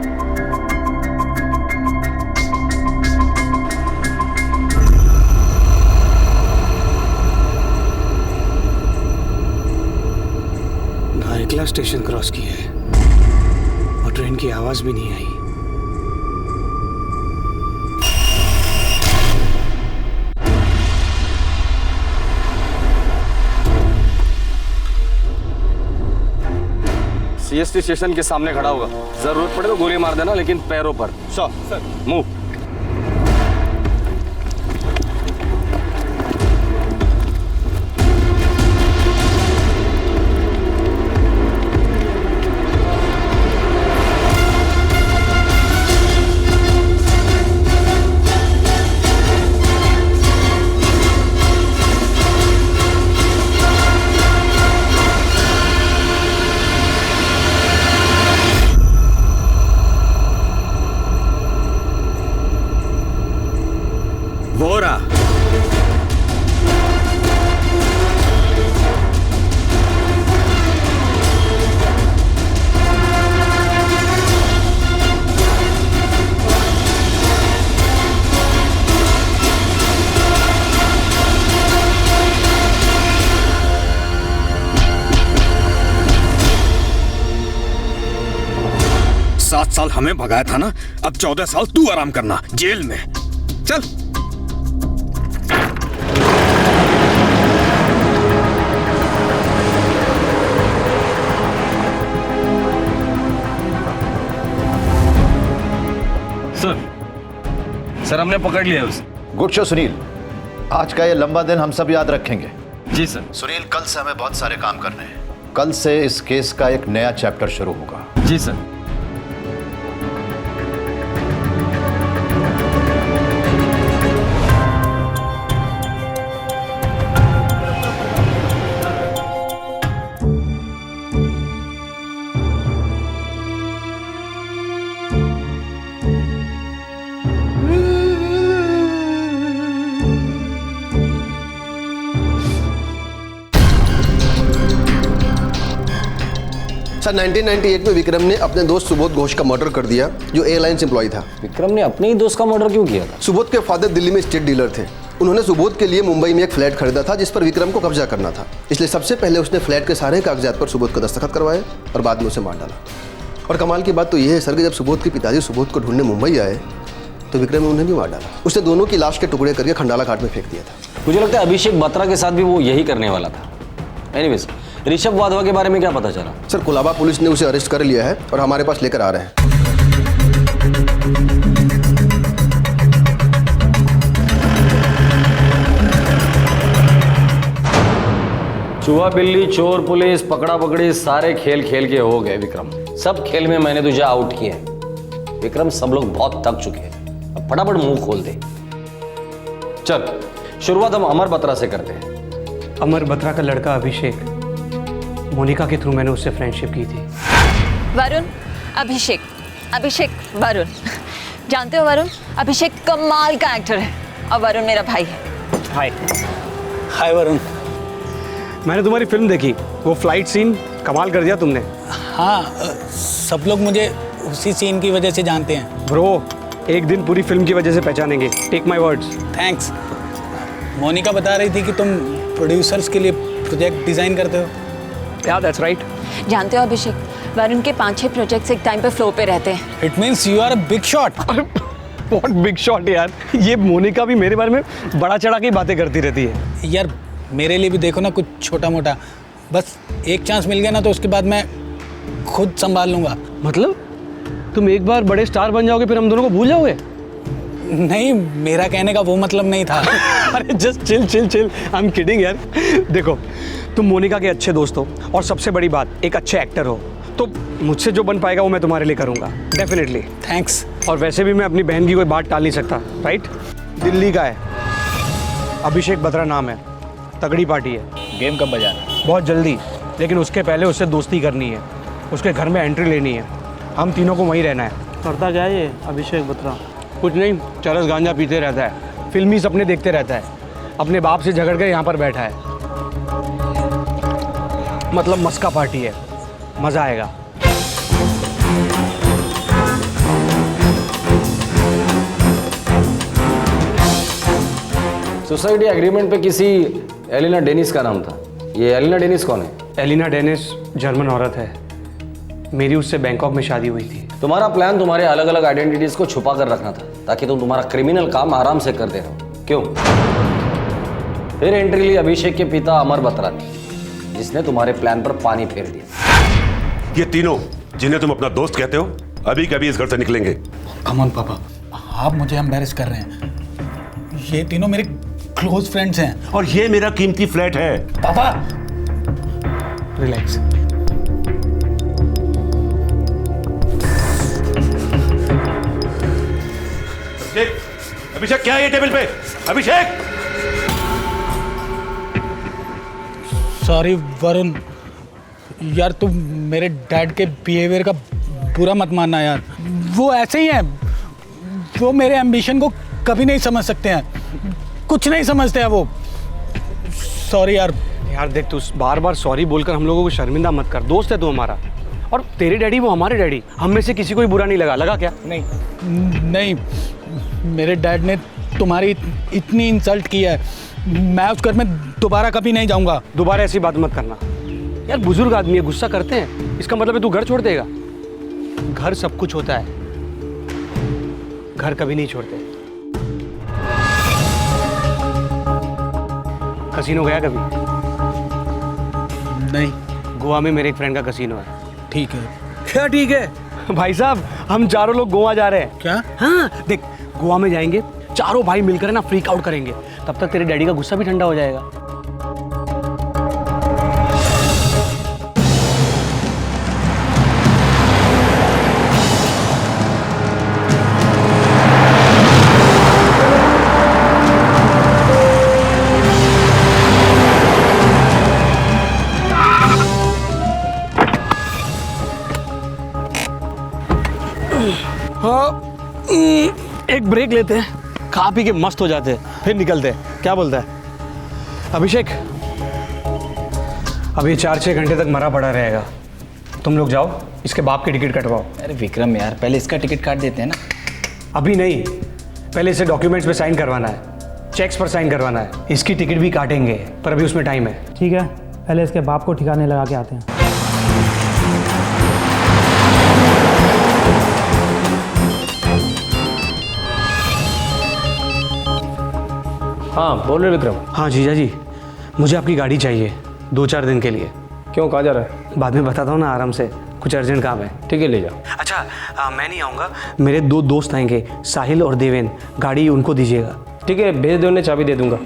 Speaker 3: भाईखला स्टेशन क्रॉस किया है और ट्रेन की आवाज भी नहीं आई।
Speaker 20: सीएसटी स्टेशन के सामने खड़ा होगा। जरूरत पड़े तो गोली मार देना, लेकिन पैरों पर। Sir move.
Speaker 8: वोरा, सात साल हमें भगाया था ना, अब 14 साल तू आराम करना जेल में। चल।
Speaker 20: सर हमने पकड़ लिया उसे।
Speaker 22: गुड शो सुनील, आज का ये लंबा दिन हम सब याद रखेंगे।
Speaker 20: जी सर।
Speaker 22: सुनील, कल से हमें बहुत सारे काम करने हैं। कल से इस केस का एक नया चैप्टर शुरू होगा।
Speaker 20: जी सर।
Speaker 18: सर 1998 में विक्रम ने अपने दोस्त सुबोध घोष का मर्डर कर दिया, जो एयरलाइंस एम्प्लॉय था।
Speaker 20: विक्रम ने अपने ही दोस्त का मर्डर क्यों किया था?
Speaker 18: सुबोध के फादर दिल्ली में स्टेट डीलर थे। उन्होंने सुबोध के लिए मुंबई में एक फ्लैट खरीदा था जिस पर विक्रम को कब्जा करना था, इसलिए सबसे पहले उसने फ्लैट के सारे कागजात पर सुबोध का दस्तखत करवाए और बाद में उसे मार डाला। और कमाल की बात तो यह है सर कि जब सुबोध के पिताजी सुबोध को ढूंढने मुंबई आए तो विक्रम ने उन्हें भी मार डाला। उसने दोनों की लाश के टुकड़े करके खंडाला घाट में फेंक दिया था।
Speaker 20: मुझे लगता है अभिषेक बत्रा के साथ भी वो यही करने वाला था। एनीवेज, ऋषभ वाधवा के बारे में क्या पता चला?
Speaker 18: सर कोलाबा पुलिस ने उसे अरेस्ट कर लिया है और हमारे पास लेकर आ रहे हैं।
Speaker 20: चूहा बिल्ली चोर पुलिस पकड़ा पकड़ी सारे खेल खेल के हो गए विक्रम। सब खेल में मैंने तुझे आउट किया है विक्रम। सब लोग बहुत थक चुके हैं, अब फटाफट मुंह खोल दे। चल शुरुआत हम अमर बत्रा से करते हैं।
Speaker 3: अमर बत्रा का लड़का अभिषेक, मोनिका के थ्रू मैंने उससे फ्रेंडशिप की थी।
Speaker 2: वरुण, अभिषेक, अभिषेक वरुण। जानते हो वरुण, अभिषेक कमाल का एक्टर है और वरुण मेरा भाई है।
Speaker 3: हाय।
Speaker 12: हाय वरुण।
Speaker 3: मैंने तुम्हारी फिल्म देखी, वो फ्लाइट सीन कमाल कर दिया तुमने।
Speaker 12: हाँ, सब लोग मुझे उसी सीन की वजह से जानते हैं।
Speaker 3: ब्रो, एक दिन पूरी फिल्म की वजह से पहचानेंगे। Take my words.
Speaker 12: Thanks. Monica बता रही थी कि तुम प्रोड्यूसर्स के लिए प्रोजेक्ट डिजाइन करते हो।
Speaker 3: Yeah, that's right.
Speaker 2: जानते हो अभिषेक, वरुण के 5-6 प्रोजेक्ट्स एक टाइम पे फ्लो पे रहते हैं।
Speaker 12: It means you are a big shot.
Speaker 3: बहुत बिग शॉट यार। ये मोनिका भी मेरे बारे में बड़ा चढ़ा के बातें करती रहती है।
Speaker 12: यार मेरे लिए भी देखो ना कुछ छोटा मोटा, बस एक चांस मिल गया ना तो उसके बाद मैं खुद संभाल लूंगा।
Speaker 3: मतलब तुम एक बार बड़े स्टार बन जाओगे फिर हम दोनों को भूल जाओगे?
Speaker 12: नहीं, मेरा कहने का वो मतलब नहीं था।
Speaker 3: अरे just chill chill chill, I am kidding यार। देखो, तुम मोनिका के अच्छे दोस्त हो और सबसे बड़ी बात एक अच्छे एक्टर हो, तो मुझसे जो बन पाएगा वो मैं तुम्हारे लिए करूँगा डेफिनेटली।
Speaker 12: थैंक्स।
Speaker 3: और वैसे भी मैं अपनी बहन की कोई बात टाल नहीं सकता, राइट? दिल्ली का है, अभिषेक बत्रा नाम है, तगड़ी पार्टी है।
Speaker 12: गेम कब बजाना है?
Speaker 3: बहुत जल्दी, लेकिन उसके पहले उससे दोस्ती करनी है, उसके घर में एंट्री लेनी है, हम तीनों को वहीं रहना है। करता क्या है ये अभिषेक बत्रा? कुछ नहीं, चरस गांजा पीते रहता है, फिल्मी सपने देखते रहता है, अपने बाप से झगड़ कर यहाँ पर बैठा है। मतलब मस्का पार्टी है, मज़ा आएगा।
Speaker 20: सोसाइटी एग्रीमेंट पे किसी एलिना डेनिस का नाम था। ये एलिना डेनिस कौन है?
Speaker 3: एलिना डेनिस जर्मन औरत है, मेरी उससे बैंकॉक में शादी हुई थी।
Speaker 20: तुम्हारा प्लान तुम्हारे अलग अलग आइडेंटिटीज को छुपा कर रखना था ताकि तुम तुम्हारा क्रिमिनल काम आराम से करते रहो। क्यों? फिर एंट्री ली अभिषेक के पिता अमर बत्रा ने, जिसने तुम्हारे प्लान पर पानी फेर दिया।
Speaker 1: ये तीनों जिन्हें तुम अपना दोस्त कहते हो अभी कभी इस घर से निकलेंगे।
Speaker 6: कम ऑन पापा, आप मुझे एम्बैरेस कर रहे हैं। ये तीनों मेरे क्लोज फ्रेंड्स हैं।
Speaker 1: और ये मेरा कीमती फ्लैट है।
Speaker 6: पापा रिलैक्स।
Speaker 1: अभिषेक क्या है ये टेबल पे? अभिषेक!
Speaker 6: सॉरी वरुण, यार तुम मेरे डैड के बिहेवियर का बुरा मत मानना यार। वो ऐसे ही हैं, वो मेरे एम्बिशन को कभी नहीं समझ सकते हैं, कुछ नहीं समझते हैं वो। सॉरी यार।
Speaker 3: यार देख, तू बार बार सॉरी बोलकर हम लोगों को शर्मिंदा मत कर। दोस्त है तू हमारा, और तेरे डैडी वो हमारे डैडी। हम में से किसी को भी बुरा नहीं लगा क्या?
Speaker 6: नहीं, मेरे डैड ने तुम्हारी इतनी इंसल्ट की है, मैं उस घर में दोबारा कभी नहीं जाऊंगा।
Speaker 3: दोबारा ऐसी बात मत करना यार, बुजुर्ग आदमी है, गुस्सा करते हैं। इसका मतलब है तू घर छोड़ देगा? घर सब कुछ होता है, घर कभी नहीं छोड़ते। कसीनो गया कभी?
Speaker 6: नहीं।
Speaker 3: गोवा में मेरे एक फ्रेंड का कसीनो है।
Speaker 6: ठीक है।
Speaker 3: क्या ठीक है? भाई साहब, हम चारों लोग गोवा जा रहे हैं।
Speaker 6: क्या?
Speaker 3: हाँ देख, गोवा में जाएंगे, चारों भाई मिलकर ना फ्रीक आउट करेंगे। तब तक तेरे डैडी का गुस्सा भी ठंडा हो जाएगा। एक ब्रेक लेते हैं, खा पी के मस्त हो जाते हैं, फिर निकलते हैं। क्या बोलता है अभिषेक? अब ये 4-6 घंटे तक मरा पड़ा रहेगा। तुम लोग जाओ, इसके बाप की टिकट कटवाओ।
Speaker 21: अरे विक्रम यार, पहले इसका टिकट काट देते हैं ना।
Speaker 3: अभी नहीं, पहले इसे डॉक्यूमेंट्स पे साइन करवाना है, चेक्स पर साइन करवाना है। इसकी टिकट भी काटेंगे, पर अभी उसमें टाइम है।
Speaker 23: ठीक है, पहले इसके बाप को ठिकाने लगा के आते हैं।
Speaker 9: हाँ बोल रहे विक्रम।
Speaker 3: हाँ जीजा जी, मुझे आपकी गाड़ी चाहिए 2-4 दिन के लिए।
Speaker 9: क्यों, कहाँ जा रहा है?
Speaker 3: बाद में बताता हूँ ना, आराम से, कुछ अर्जेंट काम है।
Speaker 9: ठीक है, ले जाओ।
Speaker 3: अच्छा मैं नहीं आऊँगा, मेरे 2 दोस्त आएंगे, साहिल और देवेन। गाड़ी उनको दीजिएगा।
Speaker 9: ठीक है, भेज दो, उन्हें चाबी दे दूंगा।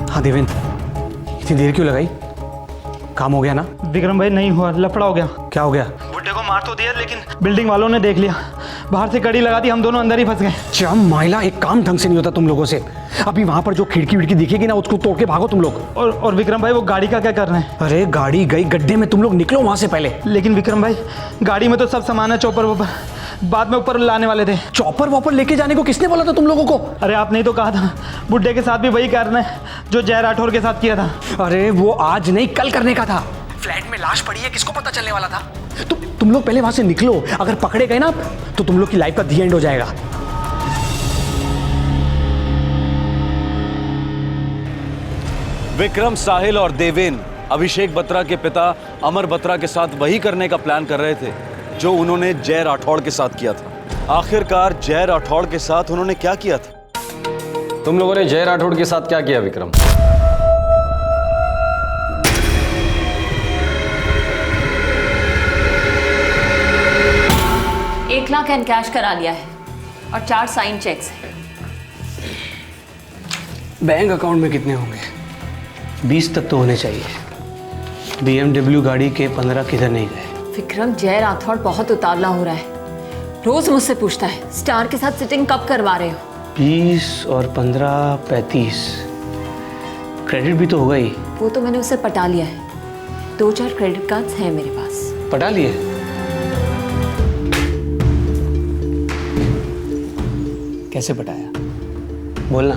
Speaker 3: हाँ देवेन, इतनी देर क्यों लगाई? काम हो गया ना?
Speaker 23: विक्रम भाई नहीं हुआ, लफड़ा हो गया।
Speaker 3: क्या हो गया?
Speaker 23: बुड्ढे को मार तो दिया, लेकिन बिल्डिंग वालों ने देख लिया, बाहर से कड़ी लगा दी, हम दोनों अंदर ही फंस गए।
Speaker 3: चम माइला, एक काम ढंग से नहीं होता तुम लोगों से। अभी वहां पर जो खिड़की विड़की दिखेगी ना, उसको तोड़ के भागो तुम लोग।
Speaker 23: और विक्रम भाई, वो गाड़ी का क्या कर रहे हैं?
Speaker 3: अरे गाड़ी गई गड्ढे में, तुम लोग निकलो वहां से पहले।
Speaker 23: लेकिन विक्रम भाई, गाड़ी में तो सब सामान है, चॉपर वॉपर बाद में ऊपर लाने वाले थे।
Speaker 3: चॉपर वॉपर लेके जाने को किसने बोला था तुम लोगों को?
Speaker 23: अरे आपने तो कहा था, बुड्ढे के साथ भी वही करना है जो जय राठौर के साथ किया था।
Speaker 3: अरे वो आज नहीं, कल करने का था। फ्लैट में लाश पड़ी है, किसको पता चलने वाला था? तुम लोग पहले वहां से निकलो। अगर पकड़े गए ना, तो तुम लोग की लाइफ का दी एंड हो जाएगा।
Speaker 8: विक्रम, साहिल और देवेन अभिषेक बत्रा के पिता अमर बत्रा के साथ वही करने का प्लान कर रहे थे जो उन्होंने जय राठौड़ के साथ किया था। आखिरकार जय राठौड़ के साथ उन्होंने क्या किया था?
Speaker 20: तुम लोगों ने जय राठौड़ के साथ क्या किया विक्रम?
Speaker 2: 1 लाख एंड कैश करा लिया है और 4 साइन चेक्स हैं।
Speaker 3: बैंक अकाउंट में कितने होंगे? 20 तक तो होने चाहिए। BMW गाड़ी के 15 किधर नहीं गए?
Speaker 2: विक्रम, जय राठौड़ बहुत उतावला हो रहा है। रोज मुझसे पूछता है स्टार के साथ सिटिंग कब करवा रहे हो।
Speaker 3: 20 और 15 35, क्रेडिट भी तो होगा ही।
Speaker 2: वो तो मैंने उसे पटा लिया है। 2-4 क्रेडिट कार्ड्स हैं मेरे पास।
Speaker 3: पटा लिए? कैसे पटाया? बोलना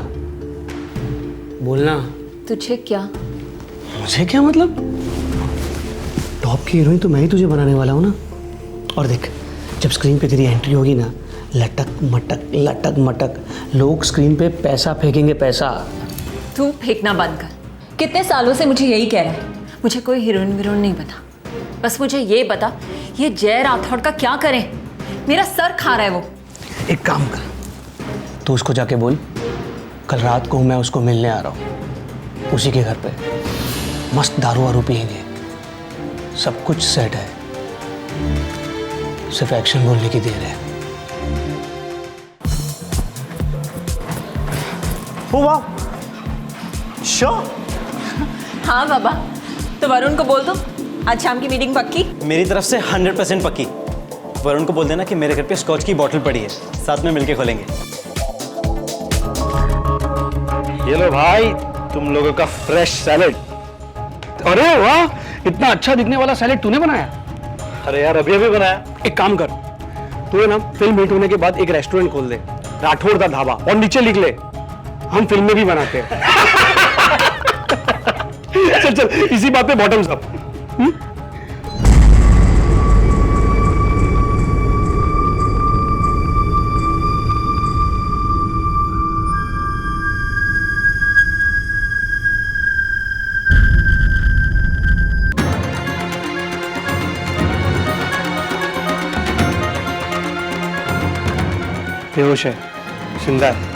Speaker 3: बोलना।
Speaker 2: तुझे क्या?
Speaker 3: मुझे क्या मतलब? टॉप की हीरोइन तो मैं ही तुझे बनाने वाला हूँ ना। और देख, जब स्क्रीन पे तेरी एंट्री होगी ना, लटक मटक लोग स्क्रीन पे पैसा फेंकेंगे, पैसा।
Speaker 2: तू फेंकना बंद कर। कितने सालों से मुझे यही कह रहा है, मुझे कोई हीरोइन वीरोइन नहीं बता। बस मुझे ये बता, ये जय राठौड़ का क्या करें? मेरा सर खा रहा है वो।
Speaker 3: एक काम कर, तू उसको जाके बोल कल रात को मैं उसको मिलने आ रहा हूँ उसी के घर पे। मस्त दारू वारू पियेंगे, सब कुछ सेट है, सिर्फ एक्शन बोलने की देर है।
Speaker 2: हाँ बाबा, तो वरुण को बोल दो आज शाम की मीटिंग पक्की।
Speaker 7: मेरी तरफ से 100% पक्की। वरुण को बोल देना कि मेरे घर पे स्कॉच की बोतल पड़ी है, साथ में मिलके खोलेंगे।
Speaker 6: ये लो भाई तुम लोगों का फ्रेश सैलेड। अरे वाह, इतना अच्छा दिखने वाला सैलेड तूने बनाया? अरे यार अभी अभी बनाया। एक काम कर, तू ना फिल्म हिट होने के बाद एक रेस्टोरेंट खोल दे, राठौड़ दा ढाबा, और नीचे लिख ले हम फिल्में भी बनाते हैं। चल चल, इसी बात पे बॉटम्स अप।
Speaker 3: बेहोश है, जिंदा है।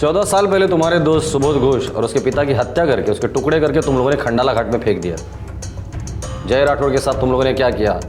Speaker 20: चौदह साल पहले तुम्हारे दोस्त सुबोध घोष और उसके पिता की हत्या करके उसके टुकड़े करके तुम लोगों ने खंडाला घाट में फेंक दिया। जय राठौड़ के साथ तुम लोगों ने क्या किया?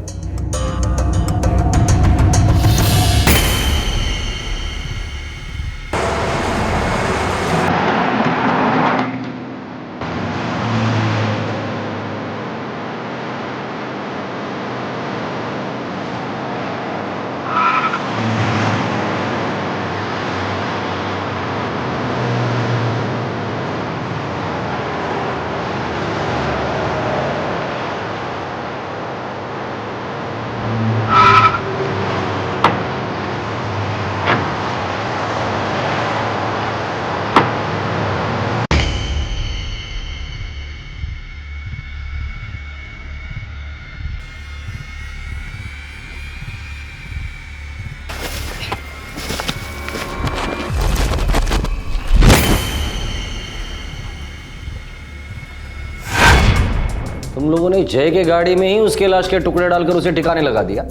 Speaker 20: तुम लोगों ने जय के गाड़ी में ही उसके लाश के टुकड़े डालकर उसे ठिकाने लगा दिया।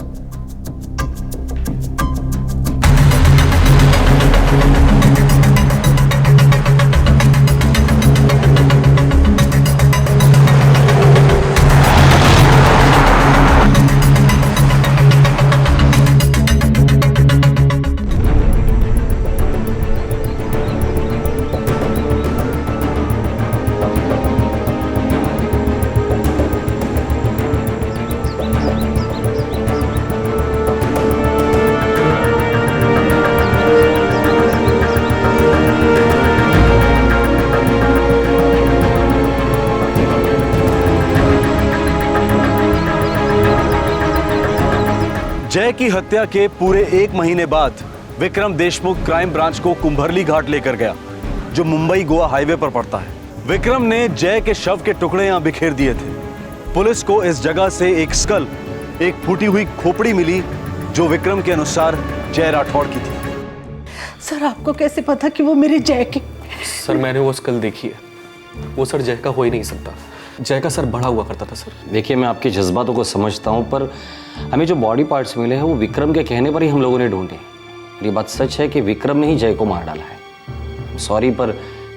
Speaker 8: जय की हत्या के पूरे 1 महीने बाद विक्रम देशमुख क्राइम ब्रांच को कुंभरली घाट लेकर गया, जो मुंबई गोवा हाईवे पर पड़ता है। विक्रम ने जय के शव के टुकड़े यहां बिखेर दिए थे। पुलिस को इस जगह से एक स्कल, एक फूटी हुई खोपड़ी मिली, जो विक्रम के अनुसार जय राठौड़ की थी।
Speaker 5: सर आपको कैसे पता कि वो मेरे जय की?
Speaker 9: सर मैंने वो स्कल देखी है, वो सर जय का हो ही नहीं सकता। जय का सर बड़ा हुआ करता था सर।
Speaker 20: देखिए, मैं आपके जज्बातों को समझता हूं, पर हमें जो बॉडी पार्ट्स मिले हैं वो विक्रम के कहने पर ही हम लोगों ने ढूंढे। ये बात सच है कि विक्रम ने ही जय को मार डाला है। सॉरी, पर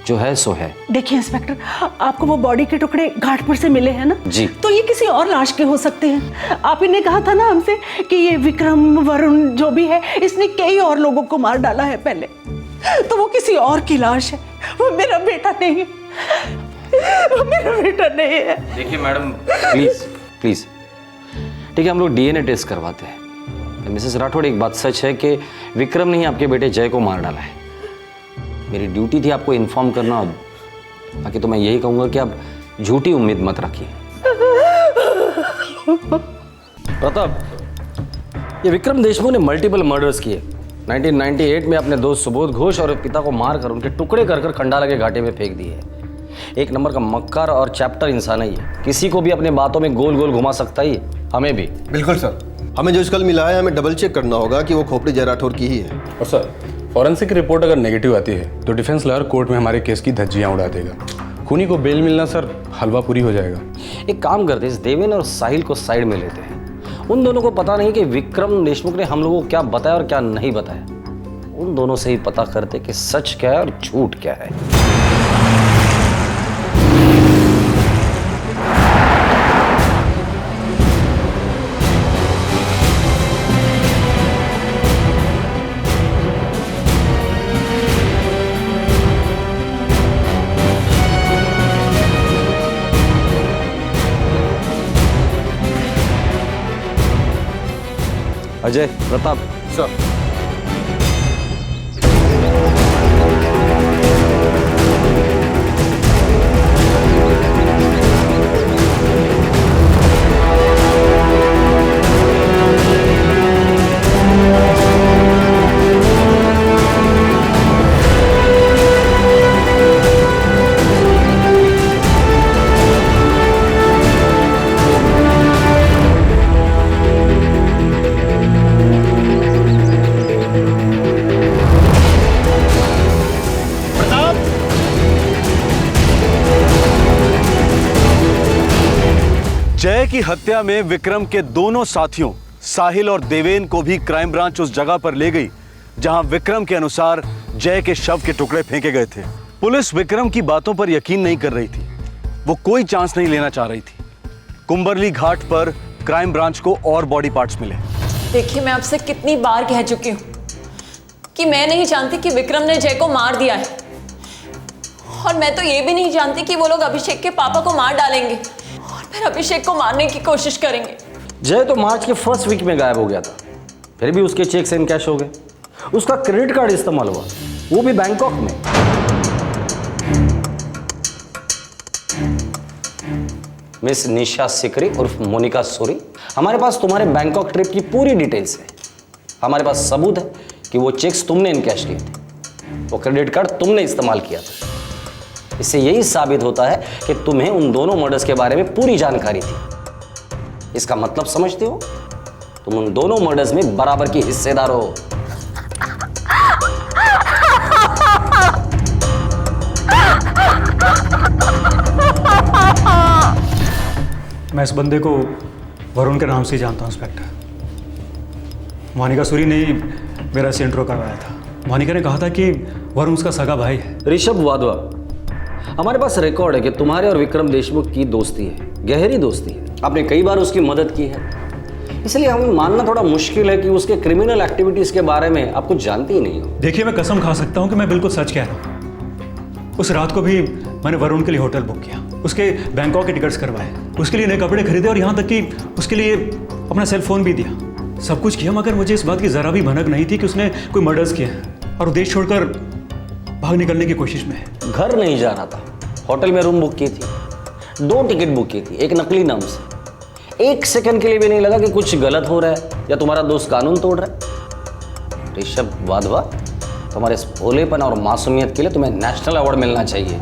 Speaker 20: जो है सो है।
Speaker 5: देखिए इंस्पेक्टर, आपको वो बॉडी के टुकड़े घाट पर से मिले हैं ना
Speaker 20: जी,
Speaker 5: तो ये किसी और लाश के हो सकते हैं। आप इन्हें कहा था ना हमसे कि ये विक्रम वरुण जो भी है इसने कई और लोगों को मार डाला है पहले, तो वो किसी और की लाश है, वो मेरा बेटा नहीं है, वो मेरा बेटा नहीं है।
Speaker 20: देखिए मैडम, प्लीज प्लीज, ठीक है, हम लोग डीएनए टेस्ट करवाते हैं। मिसेस राठौड़, एक बात सच है कि विक्रम ने ही आपके बेटे जय को मार डाला है। मेरी ड्यूटी थी आपको इन्फॉर्म करना, बाकी तो मैं यही कहूंगा कि आप झूठी उम्मीद मत रखिए। प्रताप, ये विक्रम देशमुख ने मल्टीपल मर्डर्स किए, 1998 में अपने दोस्त सुबोध घोष और पिता को मारकर उनके टुकड़े कर कर खंडाला के घाटे में फेंक दिए। एक नंबर का मक्कार और चैप्टर इंसान है ये, किसी को भी अपने बातों में गोल गोल घुमा सकता है, हमें भी।
Speaker 18: बिल्कुल सर, हमें जो स्कल मिला है हमें डबल चेक करना होगा कि वो खोपड़ी जय राठौर की ही है।
Speaker 19: और सर, फॉरेंसिक रिपोर्ट अगर नेगेटिव आती है तो डिफेंस लॉयर कोर्ट में हमारे केस की धज्जियां उड़ा देगा। खूनी को बेल मिलना सर हलवा पूरी हो जाएगा।
Speaker 20: एक काम करते हैं, इस देवेन और साहिल को साइड में लेते हैं। उन दोनों को पता नहीं कि विक्रम देशमुख ने हम लोगों को क्या बताया और क्या नहीं बताया। उन दोनों से ही पता करते कि सच क्या है और झूठ क्या है। अजय, प्रताप
Speaker 15: सर।
Speaker 8: जय की हत्या में विक्रम के दोनों साथियों साहिल और देवेन को भी क्राइम ब्रांच उस जगह पर ले गई जहां विक्रम के अनुसार जय के शव के टुकड़े फेंके गए थे। पुलिस विक्रम की बातों पर यकीन नहीं कर रही थी, वो कोई चांस नहीं लेना चाह रही थी। कुंबरली घाट पर क्राइम ब्रांच को और बॉडी पार्ट्स मिले।
Speaker 2: देखिए, मैं आपसे कितनी बार कह चुकी हूँ कि मैं नहीं जानती कि विक्रम ने जय को मार दिया है, और मैं तो ये भी नहीं जानती कि वो लोग अभिषेक के पापा को मार डालेंगे और फिर अभिषेक को मारने की कोशिश करेंगे।
Speaker 20: जय तो मार्च के फर्स्ट वीक में गायब हो गया था, फिर भी उसके चेक्स इनकैश हो गए। उसका क्रेडिट कार्ड इस्तेमाल हुआ, वो भी बैंकॉक में। मिस निशा सिकरी उर्फ मोनिका सूरी, हमारे पास तुम्हारे बैंकॉक ट्रिप की पूरी डिटेल्स है। हमारे पास सबूत है कि वो चेक्स तुमने इनकैश किए थे, वो क्रेडिट कार्ड तुमने इस्तेमाल किया था। इससे यही साबित होता है कि तुम्हें उन दोनों मर्डर्स के बारे में पूरी जानकारी थी। इसका मतलब समझते हो? तुम उन दोनों मर्डर्स में बराबर की हिस्सेदार हो।
Speaker 23: मैं इस बंदे को वरुण के नाम से जानता हूं इंस्पेक्टर। मोनिका सूरी ने मेरा से इंट्रो करवाया था। मोनिका ने कहा था कि वरुण उसका सगा भाई है।
Speaker 20: ऋषभ वाधवा, हमारे पास रिकॉर्ड है कि तुम्हारे और विक्रम देशमुख की दोस्ती है, गहरी दोस्ती है। आपने कई बार उसकी मदद की है, इसलिए हमें मानना थोड़ा मुश्किल है कि उसके क्रिमिनल एक्टिविटीज के बारे में आप कुछ जानती ही नहीं हो।
Speaker 23: देखिए, मैं कसम खा सकता हूं कि मैं बिल्कुल सच कह रहा हूं। उस रात को भी मैंने वरुण के लिए होटल बुक किया, उसके बैंकॉक के टिकट्स करवाए, उसके लिए नए कपड़े खरीदे और यहाँ तक कि उसके लिए अपना सेल फोन भी दिया। सब कुछ किया, मगर मुझे इस बात की जरा भी भनक नहीं थी कि उसने कोई मर्डर्स किए हैं और देश छोड़कर भाग निकलने की कोशिश में है।
Speaker 20: घर नहीं जाना था, होटल में रूम बुक की थी, 2 टिकट बुक की थी, एक नकली नाम से। 1 सेकंड के लिए भी नहीं लगा कि कुछ गलत हो रहा है या तुम्हारा दोस्त कानून तोड़ रहा है। ऋषभ वाधवा, तुम्हारे इस भोलेपन और मासूमियत के लिए तुम्हें नेशनल अवार्ड मिलना चाहिए।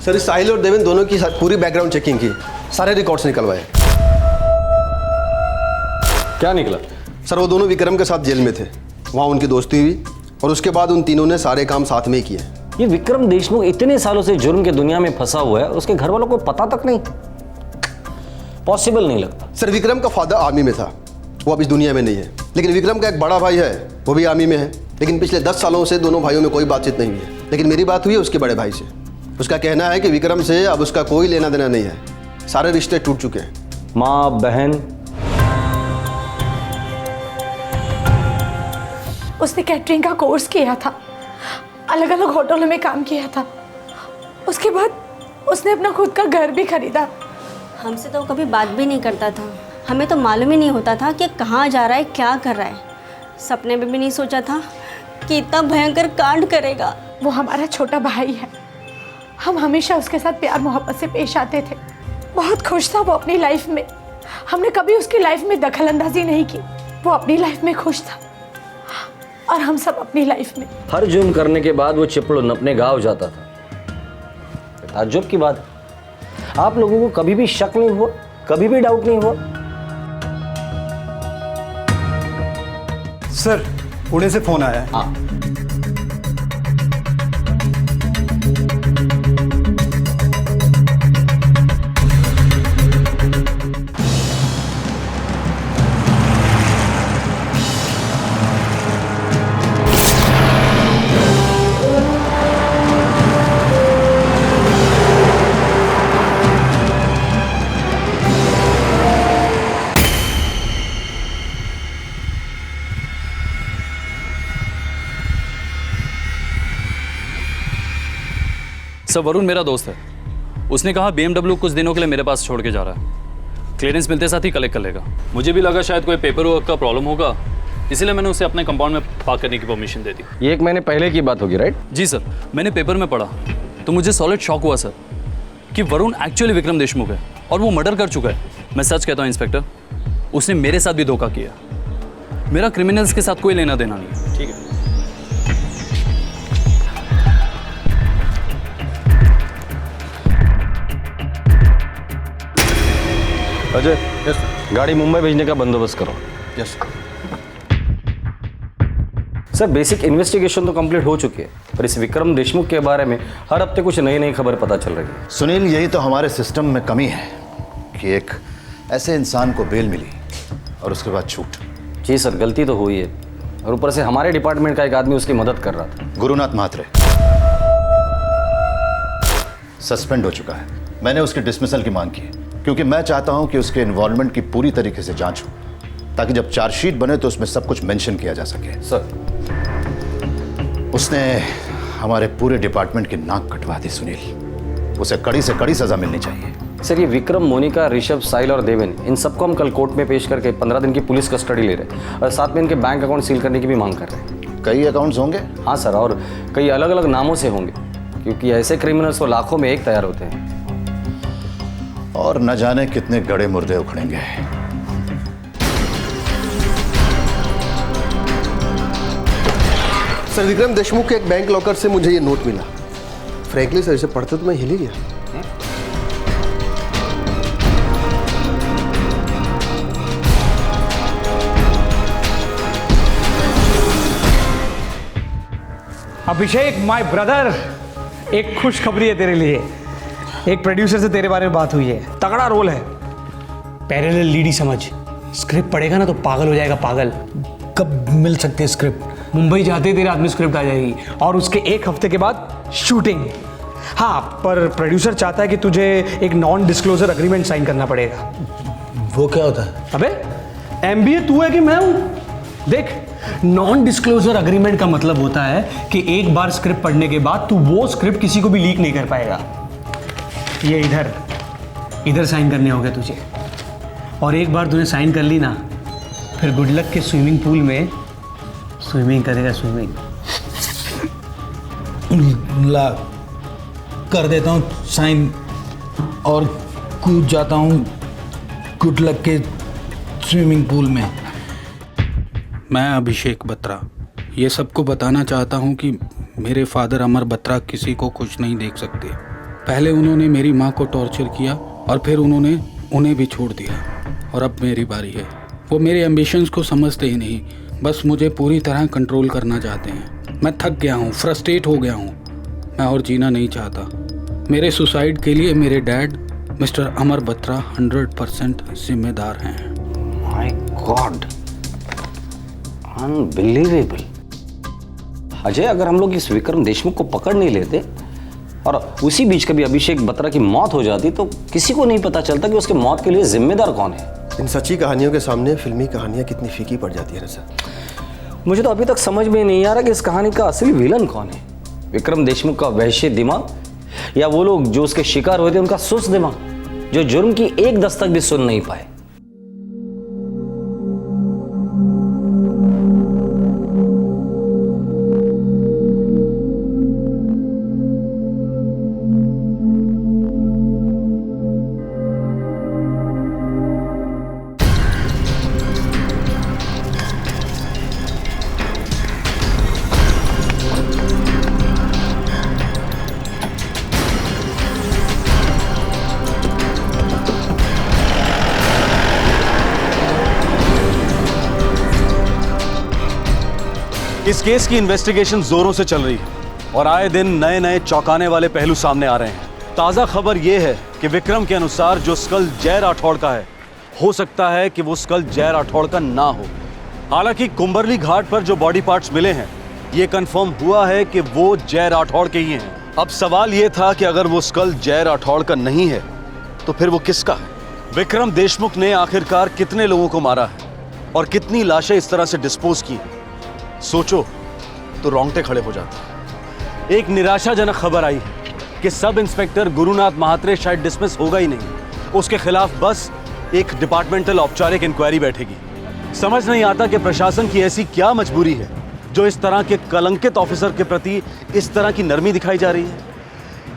Speaker 18: सर, इस साहिल और देवेन दोनों की पूरी बैकग्राउंड चेकिंग की, सारे रिकॉर्ड्स निकलवाए।
Speaker 20: क्या निकला?
Speaker 18: सर, वो दोनों विक्रम के साथ जेल में थे, वहाँ उनकी दोस्ती हुई और उसके बाद उन तीनों ने सारे काम साथ में ही किए।
Speaker 20: ये विक्रम देशमुख इतने सालों से जुर्म के दुनिया में फंसा हुआ है, उसके घर वालों को पता तक नहीं? पॉसिबल नहीं लगता।
Speaker 18: सर, विक्रम का फादर आर्मी में था, वो अब इस दुनिया में नहीं है, लेकिन विक्रम का एक बड़ा भाई है, वो भी आर्मी में है। लेकिन पिछले 10 सालों से दोनों भाइयों में कोई बातचीत नहीं हुई है। लेकिन मेरी बात हुई है उसके बड़े भाई से। उसका कहना है कि विक्रम से अब उसका कोई लेना देना नहीं है, सारे रिश्ते टूट चुके हैं।
Speaker 20: माँ, बहन?
Speaker 13: उसने कैटरिंग का कोर्स किया था, अलग अलग होटलों में काम किया था। उसके बाद उसने अपना खुद का घर भी खरीदा।
Speaker 10: हमसे तो कभी बात भी नहीं करता था, हमें तो मालूम ही नहीं होता था कि कहाँ जा रहा है, क्या कर रहा है। सपने में भी नहीं सोचा था कि इतना भयंकर कांड करेगा।
Speaker 13: वो हमारा छोटा भाई है, हम हमेशा उसके साथ प्यार मोहब्बत से पेश आते थे। बहुत खुश था वो अपनी लाइफ में, हमने कभी उसकी लाइफ में दखल अंदाजी नहीं की। वो अपनी लाइफ में खुश था और हम सब अपनी लाइफ में।
Speaker 20: हर जुर्म करने के बाद वो चिपळूण अपने गांव जाता था। ताज्जुब की बात, आप लोगों को कभी भी शक नहीं हुआ, कभी भी डाउट नहीं हुआ?
Speaker 17: सर, पुणे से फोन आया है।
Speaker 20: हाँ।
Speaker 4: सर, वरुण मेरा दोस्त है। उसने कहा BMW कुछ दिनों के लिए मेरे पास छोड़ के जा रहा है। क्लियरेंस मिलते साथ ही कलेक्ट कर लेगा। मुझे भी लगा शायद कोई पेपर वर्क का प्रॉब्लम होगा, इसीलिए मैंने उसे अपने कंपाउंड में पार्क करने की परमिशन दे दी।
Speaker 20: ये 1 महीने पहले की बात होगी, राइट?
Speaker 4: जी सर, मैंने पेपर में पढ़ा तो मुझे सॉलिड शॉक हुआ सर कि वरुण एक्चुअली विक्रम देशमुख है और वो मर्डर कर चुका है। मैं सच कहता हूँ इंस्पेक्टर, उसने मेरे साथ भी धोखा किया। मेरा क्रिमिनल्स के साथ कोई लेना देना नहीं। ठीक है।
Speaker 20: अजय, गाड़ी मुंबई भेजने का बंदोबस्त करो।
Speaker 15: यस
Speaker 20: सर, बेसिक इन्वेस्टिगेशन तो कंप्लीट हो चुकी है, पर इस विक्रम देशमुख के बारे में हर हफ्ते कुछ नई नई खबर पता चल रही है।
Speaker 22: सुनील, यही तो हमारे सिस्टम में कमी है कि एक ऐसे इंसान को बेल मिली और उसके बाद छूट।
Speaker 20: जी सर, गलती तो हुई है और ऊपर से हमारे डिपार्टमेंट का एक आदमी उसकी मदद कर रहा था।
Speaker 22: गुरुनाथ म्हात्रे सस्पेंड हो चुका है। मैंने उसके डिसमिसल की मांग की है क्योंकि मैं चाहता हूं कि उसके इन्वॉल्वमेंट की पूरी तरीके से जांच हो, ताकि जब चार्जशीट बने तो उसमें सब कुछ मेंशन किया जा सके।
Speaker 20: सर,
Speaker 22: उसने हमारे पूरे डिपार्टमेंट की नाक कटवा दी सुनील। उसे कड़ी से कड़ी सजा मिलनी चाहिए।
Speaker 20: सर, ये विक्रम, मोनिका, ऋषभ, साहिल और देवेन, इन सबको हम कल कोर्ट में पेश करके 15 दिन की पुलिस कस्टडी ले रहे हैं और साथ में इनके बैंक अकाउंट सील करने की भी मांग कर रहे हैं।
Speaker 22: कई अकाउंट्स होंगे?
Speaker 20: हाँ सर, और कई अलग अलग नामों से होंगे, क्योंकि ऐसे क्रिमिनल्स तो लाखों में एक तैयार होते हैं
Speaker 22: और न जाने कितने गड़े मुर्दे उखड़ेंगे।
Speaker 18: सर, विक्रम देशमुख के एक बैंक लॉकर से मुझे ये नोट मिला। फ्रैंकली सर, इसे पढ़ते तो मैं हिल ही गया।
Speaker 11: अभिषेक, माय ब्रदर, एक खुशखबरी है तेरे लिए। एक प्रोड्यूसर से तेरे बारे में बात हुई है। तगड़ा रोल है, पैरेलल लीड ही समझ। स्क्रिप्ट पढ़ेगा ना तो पागल हो जाएगा, पागल। कब मिल सकती है स्क्रिप्ट? मुंबई जाते ही तेरे हाथ में स्क्रिप्ट आ जाएगी और उसके 1 हफ्ते के बाद शूटिंग। हाँ, पर प्रोड्यूसर चाहता है कि तुझे एक नॉन डिस्क्लोजर अग्रीमेंट साइन करना पड़ेगा।
Speaker 14: वो क्या होता है?
Speaker 11: अबे MBA तू है कि मैं हूँ? देख, नॉन डिस्क्लोजर अग्रीमेंट का मतलब होता है कि एक बार स्क्रिप्ट पढ़ने के बाद तू वो स्क्रिप्ट किसी को भी लीक नहीं कर पाएगा। ये इधर साइन करने होंगे तुझे, और एक बार तूने साइन कर ली ना, फिर गुड लक के स्विमिंग पूल में स्विमिंग करेगा। स्विमिंग
Speaker 14: ला कर देता हूँ साइन और कूद जाता हूँ गुड लक के स्विमिंग पूल में।
Speaker 6: मैं अभिषेक बत्रा ये सबको बताना चाहता हूँ कि मेरे फादर अमर बत्रा किसी को खुश नहीं देख सकते। पहले उन्होंने मेरी माँ को टॉर्चर किया और फिर उन्होंने उन्हें भी छोड़ दिया, और अब मेरी बारी है। वो मेरे एम्बिशंस को समझते ही नहीं, बस मुझे पूरी तरह कंट्रोल करना चाहते हैं। मैं थक गया हूँ, फ्रस्ट्रेट हो गया हूँ, मैं और जीना नहीं चाहता। मेरे सुसाइड के लिए मेरे डैड मिस्टर अमर बत्रा 100% जिम्मेदार हैं।
Speaker 20: My God, unbelievable. अजय, अगर हम लोग इस विक्रम देशमुख को पकड़ नहीं लेते और उसी बीच कभी अभिषेक बत्रा की मौत हो जाती तो किसी को नहीं पता चलता कि उसके मौत के लिए जिम्मेदार कौन है।
Speaker 18: इन सच्ची कहानियों के सामने फिल्मी कहानियां कितनी फीकी पड़ जाती है ना सर।
Speaker 20: मुझे तो अभी तक समझ में नहीं आ रहा कि इस कहानी का असली विलन कौन है। विक्रम देशमुख का वहशी दिमाग या वो लोग जो उसके शिकार हुए थे उनका सुस्त दिमाग, जो जुर्म की एक दस्तक भी सुन नहीं पाए।
Speaker 8: इस केस की इन्वेस्टिगेशन जोरों से चल रही है और आए दिन नए नए चौंकाने वाले पहलू सामने आ रहे हैं। ताज़ा खबर यह है कि विक्रम के अनुसार जो स्कल जय राठौड़ का है, हो सकता है कि वो स्कल जय राठौड़ का ना हो। हालांकि कुंबरली घाट पर जो बॉडी पार्ट्स मिले हैं, ये कंफर्म हुआ है कि वो जय राठौड़ के ही हैं। अब सवाल ये था कि अगर वो स्कल जय राठौड़ का नहीं है तो फिर वो किसका है? विक्रम देशमुख ने आखिरकार कितने लोगों को मारा है और कितनी लाशें इस तरह से डिस्पोज की? सोचो तो रोंगटे खड़े हो जाते। एक निराशाजनक खबर आई है कि सब इंस्पेक्टर गुरुनाथ महात्रे शायद डिसमिस होगा ही नहीं। उसके खिलाफ बस एक डिपार्टमेंटल औपचारिक इंक्वायरी बैठेगी। समझ नहीं आता कि प्रशासन की ऐसी क्या मजबूरी है जो इस तरह के कलंकित ऑफिसर के प्रति इस तरह की नरमी दिखाई जा रही है।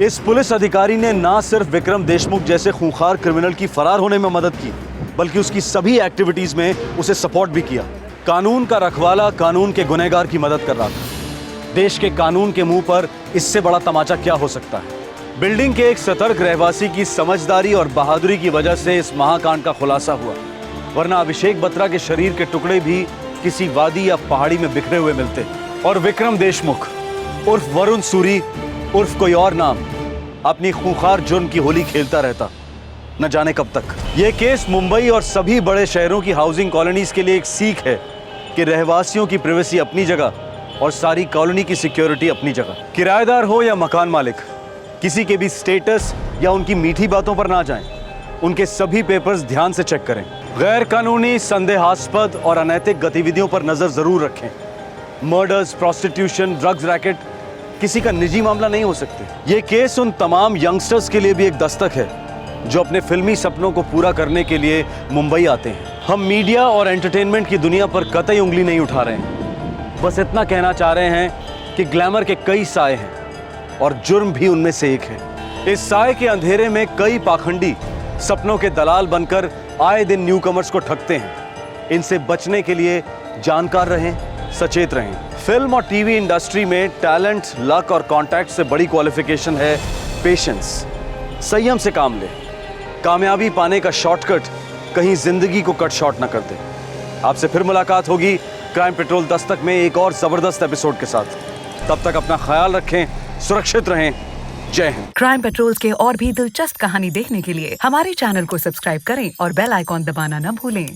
Speaker 8: इस पुलिस अधिकारी ने ना सिर्फ विक्रम देशमुख जैसे खूंखार क्रिमिनल की फरार होने में मदद की, बल्कि उसकी सभी एक्टिविटीज में उसे सपोर्ट भी किया। कानून का रखवाला कानून के गुनहगार की मदद कर रहा था। देश के कानून के मुंह पर इससे बड़ा तमाचा क्या हो सकता है? बिल्डिंग के एक सतर्क रहवासी की समझदारी और बहादुरी की वजह से इस महाकांड का खुलासा हुआ, वरना अभिषेक बत्रा के शरीर के टुकड़े भी किसी वादी या पहाड़ी में बिखरे हुए मिलते और विक्रम देशमुख उर्फ वरुण सूरी उर्फ कोई और नाम अपनी खूंखार जुर्म की होली खेलता रहता, न जाने कब तक। यह केस मुंबई और सभी बड़े शहरों की हाउसिंग कॉलोनीज के लिए एक सीख है कि रहवासियों की प्राइवेसी अपनी जगह और सारी कॉलोनी की सिक्योरिटी अपनी जगह। किराएदार हो या मकान मालिक, किसी के भी स्टेटस या उनकी मीठी बातों पर ना जाएं। उनके सभी पेपर्स ध्यान से चेक करें। गैर कानूनी, संदेहास्पद और अनैतिक गतिविधियों पर नजर जरूर रखें। मर्डर्स, प्रोस्टिट्यूशन, ड्रग्स रैकेट किसी का निजी मामला नहीं हो सकते। ये केस उन तमाम यंगस्टर्स के लिए भी एक दस्तक है जो अपने फिल्मी सपनों को पूरा करने के लिए मुंबई आते हैं। हम मीडिया और एंटरटेनमेंट की दुनिया पर कतई उंगली नहीं उठा रहे हैं, बस इतना कहना चाह रहे हैं कि ग्लैमर के कई साए हैं और जुर्म भी उनमें से एक है। इस साए के अंधेरे में कई पाखंडी सपनों के दलाल बनकर आए दिन न्यूकमर्स को ठगते हैं। इनसे बचने के लिए जानकार रहें, सचेत रहें। फिल्म और टीवी इंडस्ट्री में टैलेंट, लक और कॉन्टैक्ट से बड़ी क्वालिफिकेशन है पेशेंस। संयम से काम ले। कामयाबी पाने का शॉर्टकट कहीं जिंदगी को कट शॉर्ट ना कर दे। आपसे फिर मुलाकात होगी क्राइम पेट्रोल दस्तक में एक और जबरदस्त एपिसोड के साथ। तब तक अपना ख्याल रखें, सुरक्षित रहें। जय हिंद।
Speaker 1: क्राइम पेट्रोल्स के और भी दिलचस्प कहानी देखने के लिए हमारे चैनल को सब्सक्राइब करें और बेल आइकॉन दबाना न भूलें।